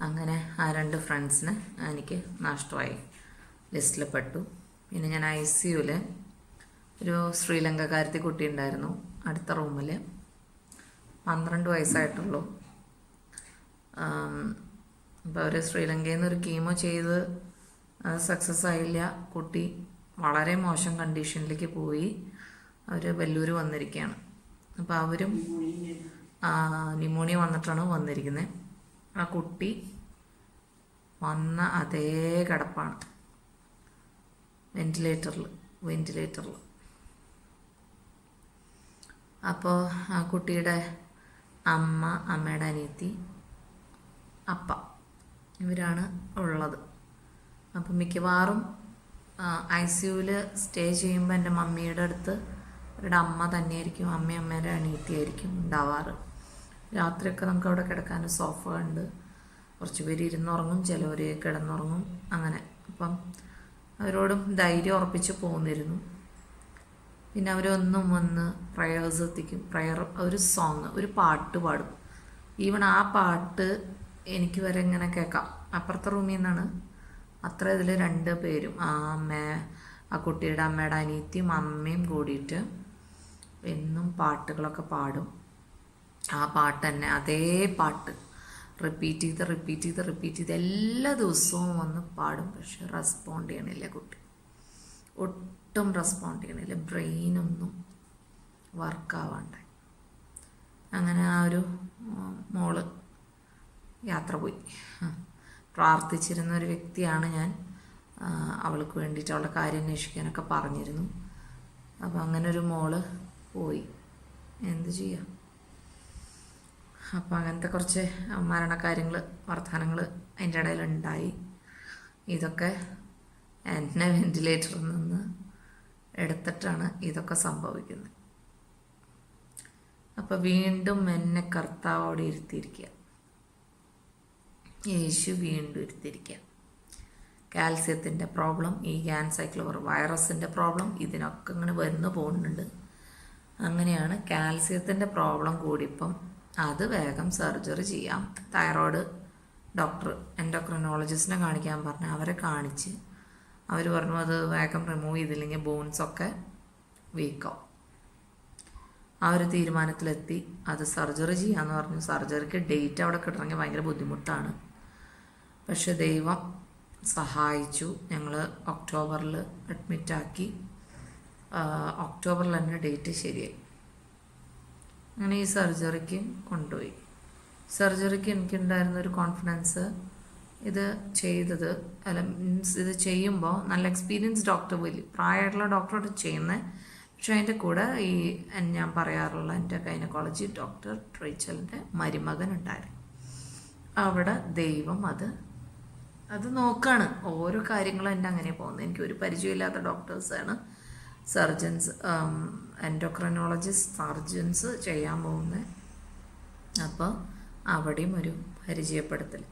അങ്ങനെ ആ 2 ഫ്രണ്ട്സിനെ എനിക്ക് നഷ്ടമായി, ലിസ്റ്റിൽ പെട്ടു. പിന്നെ ഞാൻ ICUവിൽ ഒരു ശ്രീലങ്കക്കാരത്തി കുട്ടി ഉണ്ടായിരുന്നു അടുത്ത റൂമിൽ. 12 വയസ്സായിട്ടുള്ളൂ. അപ്പോൾ അവർ ശ്രീലങ്കയിൽ നിന്ന് ഒരു കീമോ ചെയ്ത് അത് സക്സസ് ആയില്ല. കുട്ടി വളരെ മോശം കണ്ടീഷനിലേക്ക് പോയി. അവർ വെല്ലൂർ വന്നിരിക്കുകയാണ്. അപ്പോൾ അവരും ന്യൂമോണിയ വന്നിട്ടാണ് വന്നിരിക്കുന്നത്. ആ കുട്ടി വന്ന അതേ കിടപ്പാണ്, വെന്റിലേറ്ററിൽ. അപ്പോൾ ആ കുട്ടിയുടെ അമ്മ, അമ്മയുടെ അനിയത്തി, അപ്പ, ഇവരാണ് ഉള്ളത്. അപ്പം മിക്കവാറും ICUവിൽ സ്റ്റേ ചെയ്യുമ്പോൾ എൻ്റെ മമ്മിയുടെ അടുത്ത് അവരുടെ അമ്മ തന്നെയായിരിക്കും, അമ്മയുടെ അനിയത്തിയായിരിക്കും ഉണ്ടാവാറ്. രാത്രിയൊക്കെ നമുക്ക് അവിടെ കിടക്കാൻ സോഫ ഉണ്ട്. കുറച്ച് പേര് ഇരുന്നുറങ്ങും, ചിലവർ കിടന്നുറങ്ങും, അങ്ങനെ. അപ്പം അവരോടും ധൈര്യം ഉറപ്പിച്ച് പോന്നിരുന്നു. പിന്നെ അവരൊന്നും വന്ന് പ്രയേഴ്സ് എത്തിക്കും. ഒരു സോങ്, ഒരു പാട്ട് പാടും. ഈവൺ ആ പാട്ട് എനിക്ക് വരെ ഇങ്ങനെ കേൾക്കാം. അപ്പുറത്തെ റൂമിൽ നിന്നാണ്. അത്ര ഇതിൽ 2 പേരും, ആ കുട്ടിയുടെ അമ്മയുടെ അനിയത്തിയും അമ്മയും കൂടിയിട്ട് എന്നും പാട്ടുകളൊക്കെ പാടും. ആ പാട്ട് തന്നെ, അതേ പാട്ട് റിപ്പീറ്റ് ചെയ്ത് എല്ലാ ദിവസവും വന്ന് പാടും. പക്ഷെ റെസ്പോണ്ട് ചെയ്യണില്ല കുട്ടി, ഒട്ടും റെസ്പോണ്ട് ചെയ്യണില്ല. ബ്രെയിനൊന്നും വർക്കാവാണ്ടായി. അങ്ങനെ ആ ഒരു മോള് യാത്ര പോയി. പ്രാർത്ഥിച്ചിരുന്ന ഒരു വ്യക്തിയാണ് ഞാൻ. അവൾക്ക് വേണ്ടിയിട്ട് അവളുടെ കാര്യം അന്വേഷിക്കാനൊക്കെ പറഞ്ഞിരുന്നു. അപ്പോൾ അങ്ങനെ ഒരു മോള് പോയി. എന്ത് ചെയ്യാം? അപ്പോൾ അങ്ങനത്തെ കുറച്ച് മരണകാര്യങ്ങൾ, വർത്തമാനങ്ങൾ അതിൻ്റെ ഇടയിലുണ്ടായി. ഇതൊക്കെ എന്നെ വെന്റിലേറ്ററിൽ നിന്ന് എടുത്തിട്ടാണ് ഇതൊക്കെ സംഭവിക്കുന്നത്. അപ്പോൾ വീണ്ടും എന്നെ കർത്താവോടെ ഇരുത്തിയിരിക്കുക, യേശു വീണ്ടും ഇരുത്തിയിരിക്കുക. കാൽസ്യത്തിൻ്റെ പ്രോബ്ലം, ഈ ഗാൻസൈക്ലോവർ വൈറസിൻ്റെ പ്രോബ്ലം, ഇതിനൊക്കെ ഇങ്ങനെ വന്ന് പോകുന്നുണ്ട്. അങ്ങനെയാണ് കാൽസ്യത്തിൻ്റെ പ്രോബ്ലം കൂടിയപ്പം അത് വേഗം സർജറി ചെയ്യാം. തൈറോയ്ഡ് ഡോക്ടർ, എൻഡോക്രിനോളജിസ്റ്റിനെ കാണിക്കാൻ പറഞ്ഞു. അവരെ കാണിച്ച് അവർ പറഞ്ഞു അത് വേഗം റിമൂവ് ചെയ്തില്ലെങ്കിൽ ബോൺസൊക്കെ വീക്കാവും. ആ ഒരു തീരുമാനത്തിലെത്തി. അത് സർജറി ചെയ്യാമെന്ന് പറഞ്ഞു. സർജറിക്ക് ഡേറ്റ് അവിടെ കിട്ടണമെങ്കിൽ ഭയങ്കര ബുദ്ധിമുട്ടാണ്. പക്ഷെ ദൈവം സഹായിച്ചു. ഞങ്ങൾ ഒക്ടോബറിൽ അഡ്മിറ്റാക്കി. ഒക്ടോബറിൽ തന്നെ ഡേറ്റ് ശരിയായി. അങ്ങനെ ഈ സർജറിക്ക് കൊണ്ടുപോയി. സർജറിക്ക് എനിക്കുണ്ടായിരുന്നൊരു കോൺഫിഡൻസ്, ഇത് ചെയ്തത് മീൻസ് ഇത് ചെയ്യുമ്പോൾ നല്ല എക്സ്പീരിയൻസ് ഡോക്ടർ, വലിയ പ്രായമായിട്ടുള്ള ഡോക്ടറോട് ചെയ്യുന്നത്. പക്ഷേ അതിൻ്റെ കൂടെ ഈ ഞാൻ പറയാറുള്ള എൻ്റെ ഗൈനക്കോളജി ഡോക്ടർ റേച്ചലിൻ്റെ മരുമകൻ ഉണ്ടായിരുന്നു. അവിടെ ദൈവം അത് നോക്കാണ്. ഓരോ കാര്യങ്ങളും എൻ്റെ അങ്ങനെ പോകുന്നത്. എനിക്കൊരു പരിചയമില്ലാത്ത ഡോക്ടേഴ്സാണ്, സർജൻസ്, എൻഡോക്രിനോളജിസ്റ്റ് സർജൻസ് ചെയ്യാൻ പോകുന്നത്. അപ്പോൾ അവിടെയും ഒരു പരിചയപ്പെടുത്തൽ.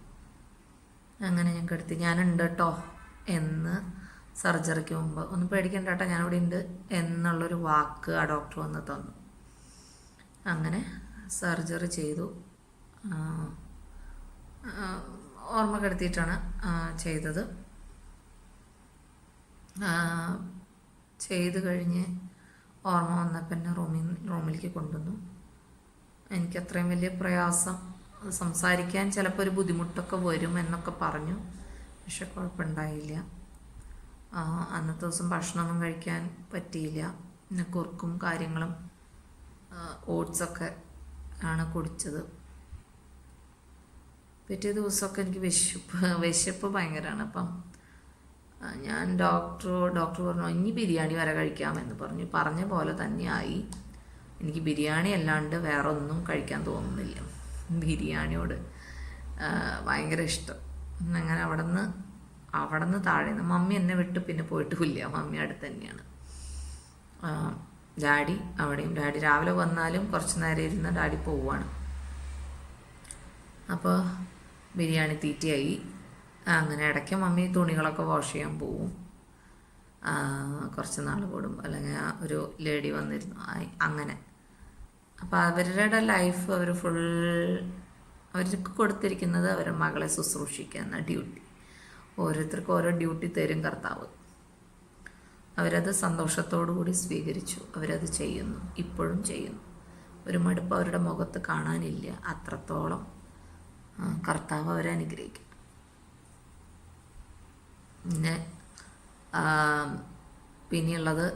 അങ്ങനെ ഞാൻ കെടുത്തി, ഞാനുണ്ട് കേട്ടോ എന്ന് സർജറിക്ക് മുമ്പ്, ഒന്നും പേടിക്കണ്ട കേട്ടോ ഞാനിവിടെ ഉണ്ട് എന്നുള്ളൊരു വാക്ക് ആ ഡോക്ടർ വന്ന് തന്നു. അങ്ങനെ സർജറി ചെയ്തു. ഓർമ്മ കെടുത്തിയിട്ടാണ് ചെയ്തത്. ചെയ്ത് കഴിഞ്ഞ് ഓർമ്മ വന്നപ്പോൾ എന്നെ റൂമിലേക്ക് കൊണ്ടുവന്നു. എനിക്ക് അത്രയും വലിയ പ്രയാസം, സംസാരിക്കാൻ ചിലപ്പോൾ ഒരു ബുദ്ധിമുട്ടൊക്കെ വരും എന്നൊക്കെ പറഞ്ഞു. പക്ഷെ കുഴപ്പമുണ്ടായില്ല. അന്നത്തെ ദിവസം ഭക്ഷണമൊന്നും കഴിക്കാൻ പറ്റിയില്ല. പിന്നെ കുറുക്കും കാര്യങ്ങളും ഓട്സൊക്കെ ആണ് കുടിച്ചത്. പിറ്റേ ദിവസമൊക്കെ എനിക്ക് വിശപ്പ് ഭയങ്കരമാണ്. അപ്പം ഞാൻ ഡോക്ടർ പറഞ്ഞു ഇനി ബിരിയാണി വരെ കഴിക്കാമെന്ന് പറഞ്ഞ പോലെ തന്നെയായി. എനിക്ക് ബിരിയാണി അല്ലാണ്ട് വേറെ ഒന്നും കഴിക്കാൻ തോന്നുന്നില്ല. ബിരിയാണിയോട് ഭയങ്കര ഇഷ്ടം. അങ്ങനെ അവിടെ നിന്ന് താഴെ നിന്ന് മമ്മി എന്നെ വിട്ട് പിന്നെ പോയിട്ടുമില്ല. മമ്മി അടുത്ത് തന്നെയാണ്. ഡാഡി അവിടെയും. ഡാഡി രാവിലെ വന്നാലും കുറച്ച് നേരം ഇരുന്ന് ഡാഡി പോവുകയാണ്. അപ്പോൾ ബിരിയാണി തീറ്റയായി. അങ്ങനെ ഇടയ്ക്ക് മമ്മി തുണികളൊക്കെ വാഷ് ചെയ്യാൻ പോവും, കുറച്ച് നാൾ കൂടുമ്പോൾ. അല്ലെങ്കിൽ ഒരു ലേഡി വന്നിരുന്നു അങ്ങനെ. അപ്പോൾ അവരുടെ ലൈഫ് അവർ ഫുൾ അവർക്ക് കൊടുത്തിരിക്കുന്നത് അവരുടെ മകളെ ശുശ്രൂഷിക്കുക എന്ന ഡ്യൂട്ടി. ഓരോരുത്തർക്കും ഓരോ ഡ്യൂട്ടി തരും കർത്താവ്. അവരത് സന്തോഷത്തോടു കൂടി സ്വീകരിച്ചു. അവരത് ചെയ്യുന്നു, ഇപ്പോഴും ചെയ്യുന്നു. ഒരു മടുപ്പ് അവരുടെ മുഖത്ത് കാണാനില്ല. അത്രത്തോളം കർത്താവ് അവരെ അനുഗ്രഹിക്കും. പിന്നെ പിന്നെയുള്ളത്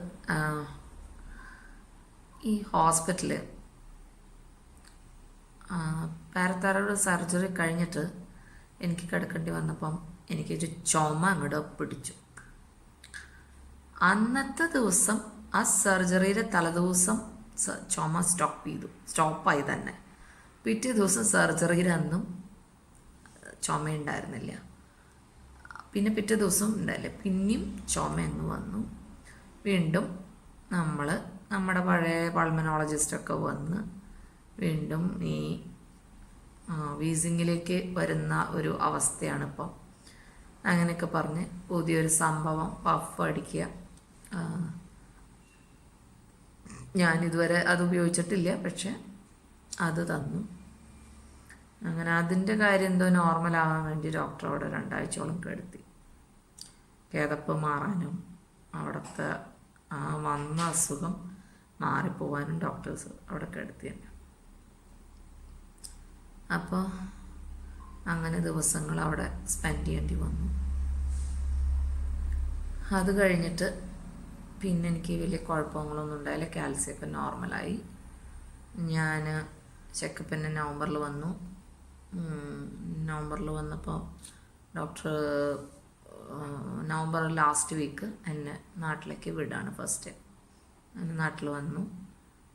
ഈ ഹോസ്പിറ്റല് പാരത്തൈറോയ്ഡ് സർജറി കഴിഞ്ഞിട്ട് എനിക്ക് കിടക്കേണ്ടി വന്നപ്പം എനിക്കൊരു ചുമ അങ്ങോട്ട് പിടിച്ചു. അന്നത്തെ ദിവസം ആ സർജറിയുടെ തലേദിവസം ചുമ സ്റ്റോപ്പായി തന്നെ. പിറ്റേ ദിവസം സർജറിയുടെ അന്നും ചുമ ഉണ്ടായിരുന്നില്ല. പിന്നെ പിറ്റേ ദിവസം ഉണ്ടായില്ല. പിന്നെയും ചുമ അങ്ങ് വന്നു. വീണ്ടും നമ്മുടെ പഴയ പൾമനോളജിസ്റ്റൊക്കെ വന്ന് വീണ്ടും ഈ വീസിങ്ങിലേക്ക് വരുന്ന ഒരു അവസ്ഥയാണിപ്പം. അങ്ങനെയൊക്കെ പറഞ്ഞ് പുതിയൊരു സംഭവം പഫ് അടിക്കുക. ഞാനിതുവരെ അത് ഉപയോഗിച്ചിട്ടില്ല, പക്ഷെ അത് തന്നു. അങ്ങനെ അതിൻ്റെ കാര്യം എന്തോ നോർമലാവാൻ വേണ്ടി ഡോക്ടറോട് 2 ആഴ്ചയോളം കിടത്തി. കിതപ്പ് മാറാനും അവിടുത്തെ വന്ന അസുഖം മാറിപ്പോവാനും ഡോക്ടേഴ്സ് അവിടെ കിടത്തി തന്നെ. അപ്പോൾ അങ്ങനെ ദിവസങ്ങൾ അവിടെ സ്പെൻഡ് ചെയ്യേണ്ടി വന്നു. അത് കഴിഞ്ഞിട്ട് പിന്നെ എനിക്ക് വലിയ കുഴപ്പങ്ങളൊന്നും ഉണ്ടായില്ല. കാൽസ്യമൊക്കെ നോർമലായി. ഞാൻ ചെക്കപ്പിന് നവംബറിൽ വന്നു. നവംബറിൽ വന്നപ്പോൾ ഡോക്ടർ നവംബർ ലാസ്റ്റ് വീക്ക് എന്നെ നാട്ടിലേക്ക് വിടാണ് ഫസ്റ്റ്. ഞാൻ നാട്ടിൽ വന്നു.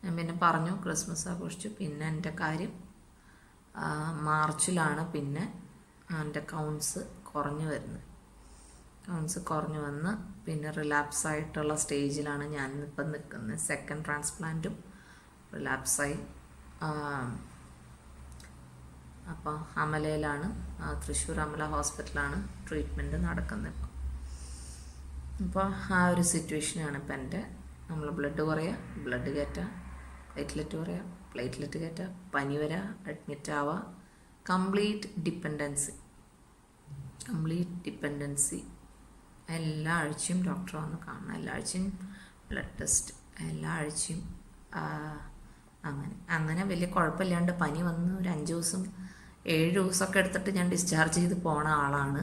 ഞാൻ പിന്നെ പറഞ്ഞു ക്രിസ്മസ് ആഘോഷിച്ചു. പിന്നെ എൻ്റെ കാര്യം മാർച്ചിലാണ് പിന്നെ എൻ്റെ കൗണ്ട്സ് കുറഞ്ഞു വരുന്നത്. കൗണ്ട്സ് കുറഞ്ഞു വന്ന് പിന്നെ റിലാപ്സ് ആയിട്ടുള്ള സ്റ്റേജിലാണ് ഞാനിപ്പം നിൽക്കുന്നത്. സെക്കൻഡ് ട്രാൻസ്പ്ലാന്റും റിലാപ്സായി. അപ്പോൾ അമലയിലാണ്, തൃശ്ശൂർ അമല ഹോസ്പിറ്റലാണ് ട്രീറ്റ്മെൻറ്റ് നടക്കുന്നത് ഇപ്പം. അപ്പോൾ ആ ഒരു സിറ്റുവേഷനാണ് ഇപ്പം എൻ്റെ. നമ്മൾ ബ്ലഡ് കുറയുക, ബ്ലഡ് കയറ്റുക, പ്ലേറ്റ്ലെറ്റ് കുറയുക, പ്ലേറ്റ്ലെറ്റ് കയറ്റുക, പനി വരിക, അഡ്മിറ്റ് ആവുക, കംപ്ലീറ്റ് ഡിപ്പെൻഡൻസി. എല്ലാ ആഴ്ചയും ഡോക്ടറെ വന്ന് കാണണം, എല്ലാ ആഴ്ചയും ബ്ലഡ് ടെസ്റ്റ്, എല്ലാ ആഴ്ചയും. അങ്ങനെ വലിയ കുഴപ്പമില്ലാണ്ട് പനി വന്ന് ഒരു 5 ദിവസം 7 ദിവസമൊക്കെ എടുത്തിട്ട് ഞാൻ ഡിസ്ചാർജ് ചെയ്ത് പോണ ആളാണ്.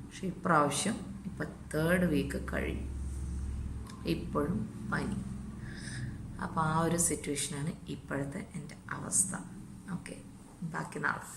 പക്ഷെ ഇപ്രാവശ്യം ഇപ്പം 3rd വീക്ക് കഴിഞ്ഞു, ഇപ്പോഴും പനി. അപ്പോൾ ആ ഒരു സിറ്റുവേഷനാണ് ഇപ്പോഴത്തെ എൻ്റെ അവസ്ഥ. ഓക്കെ, ബാക്കി നാളെ.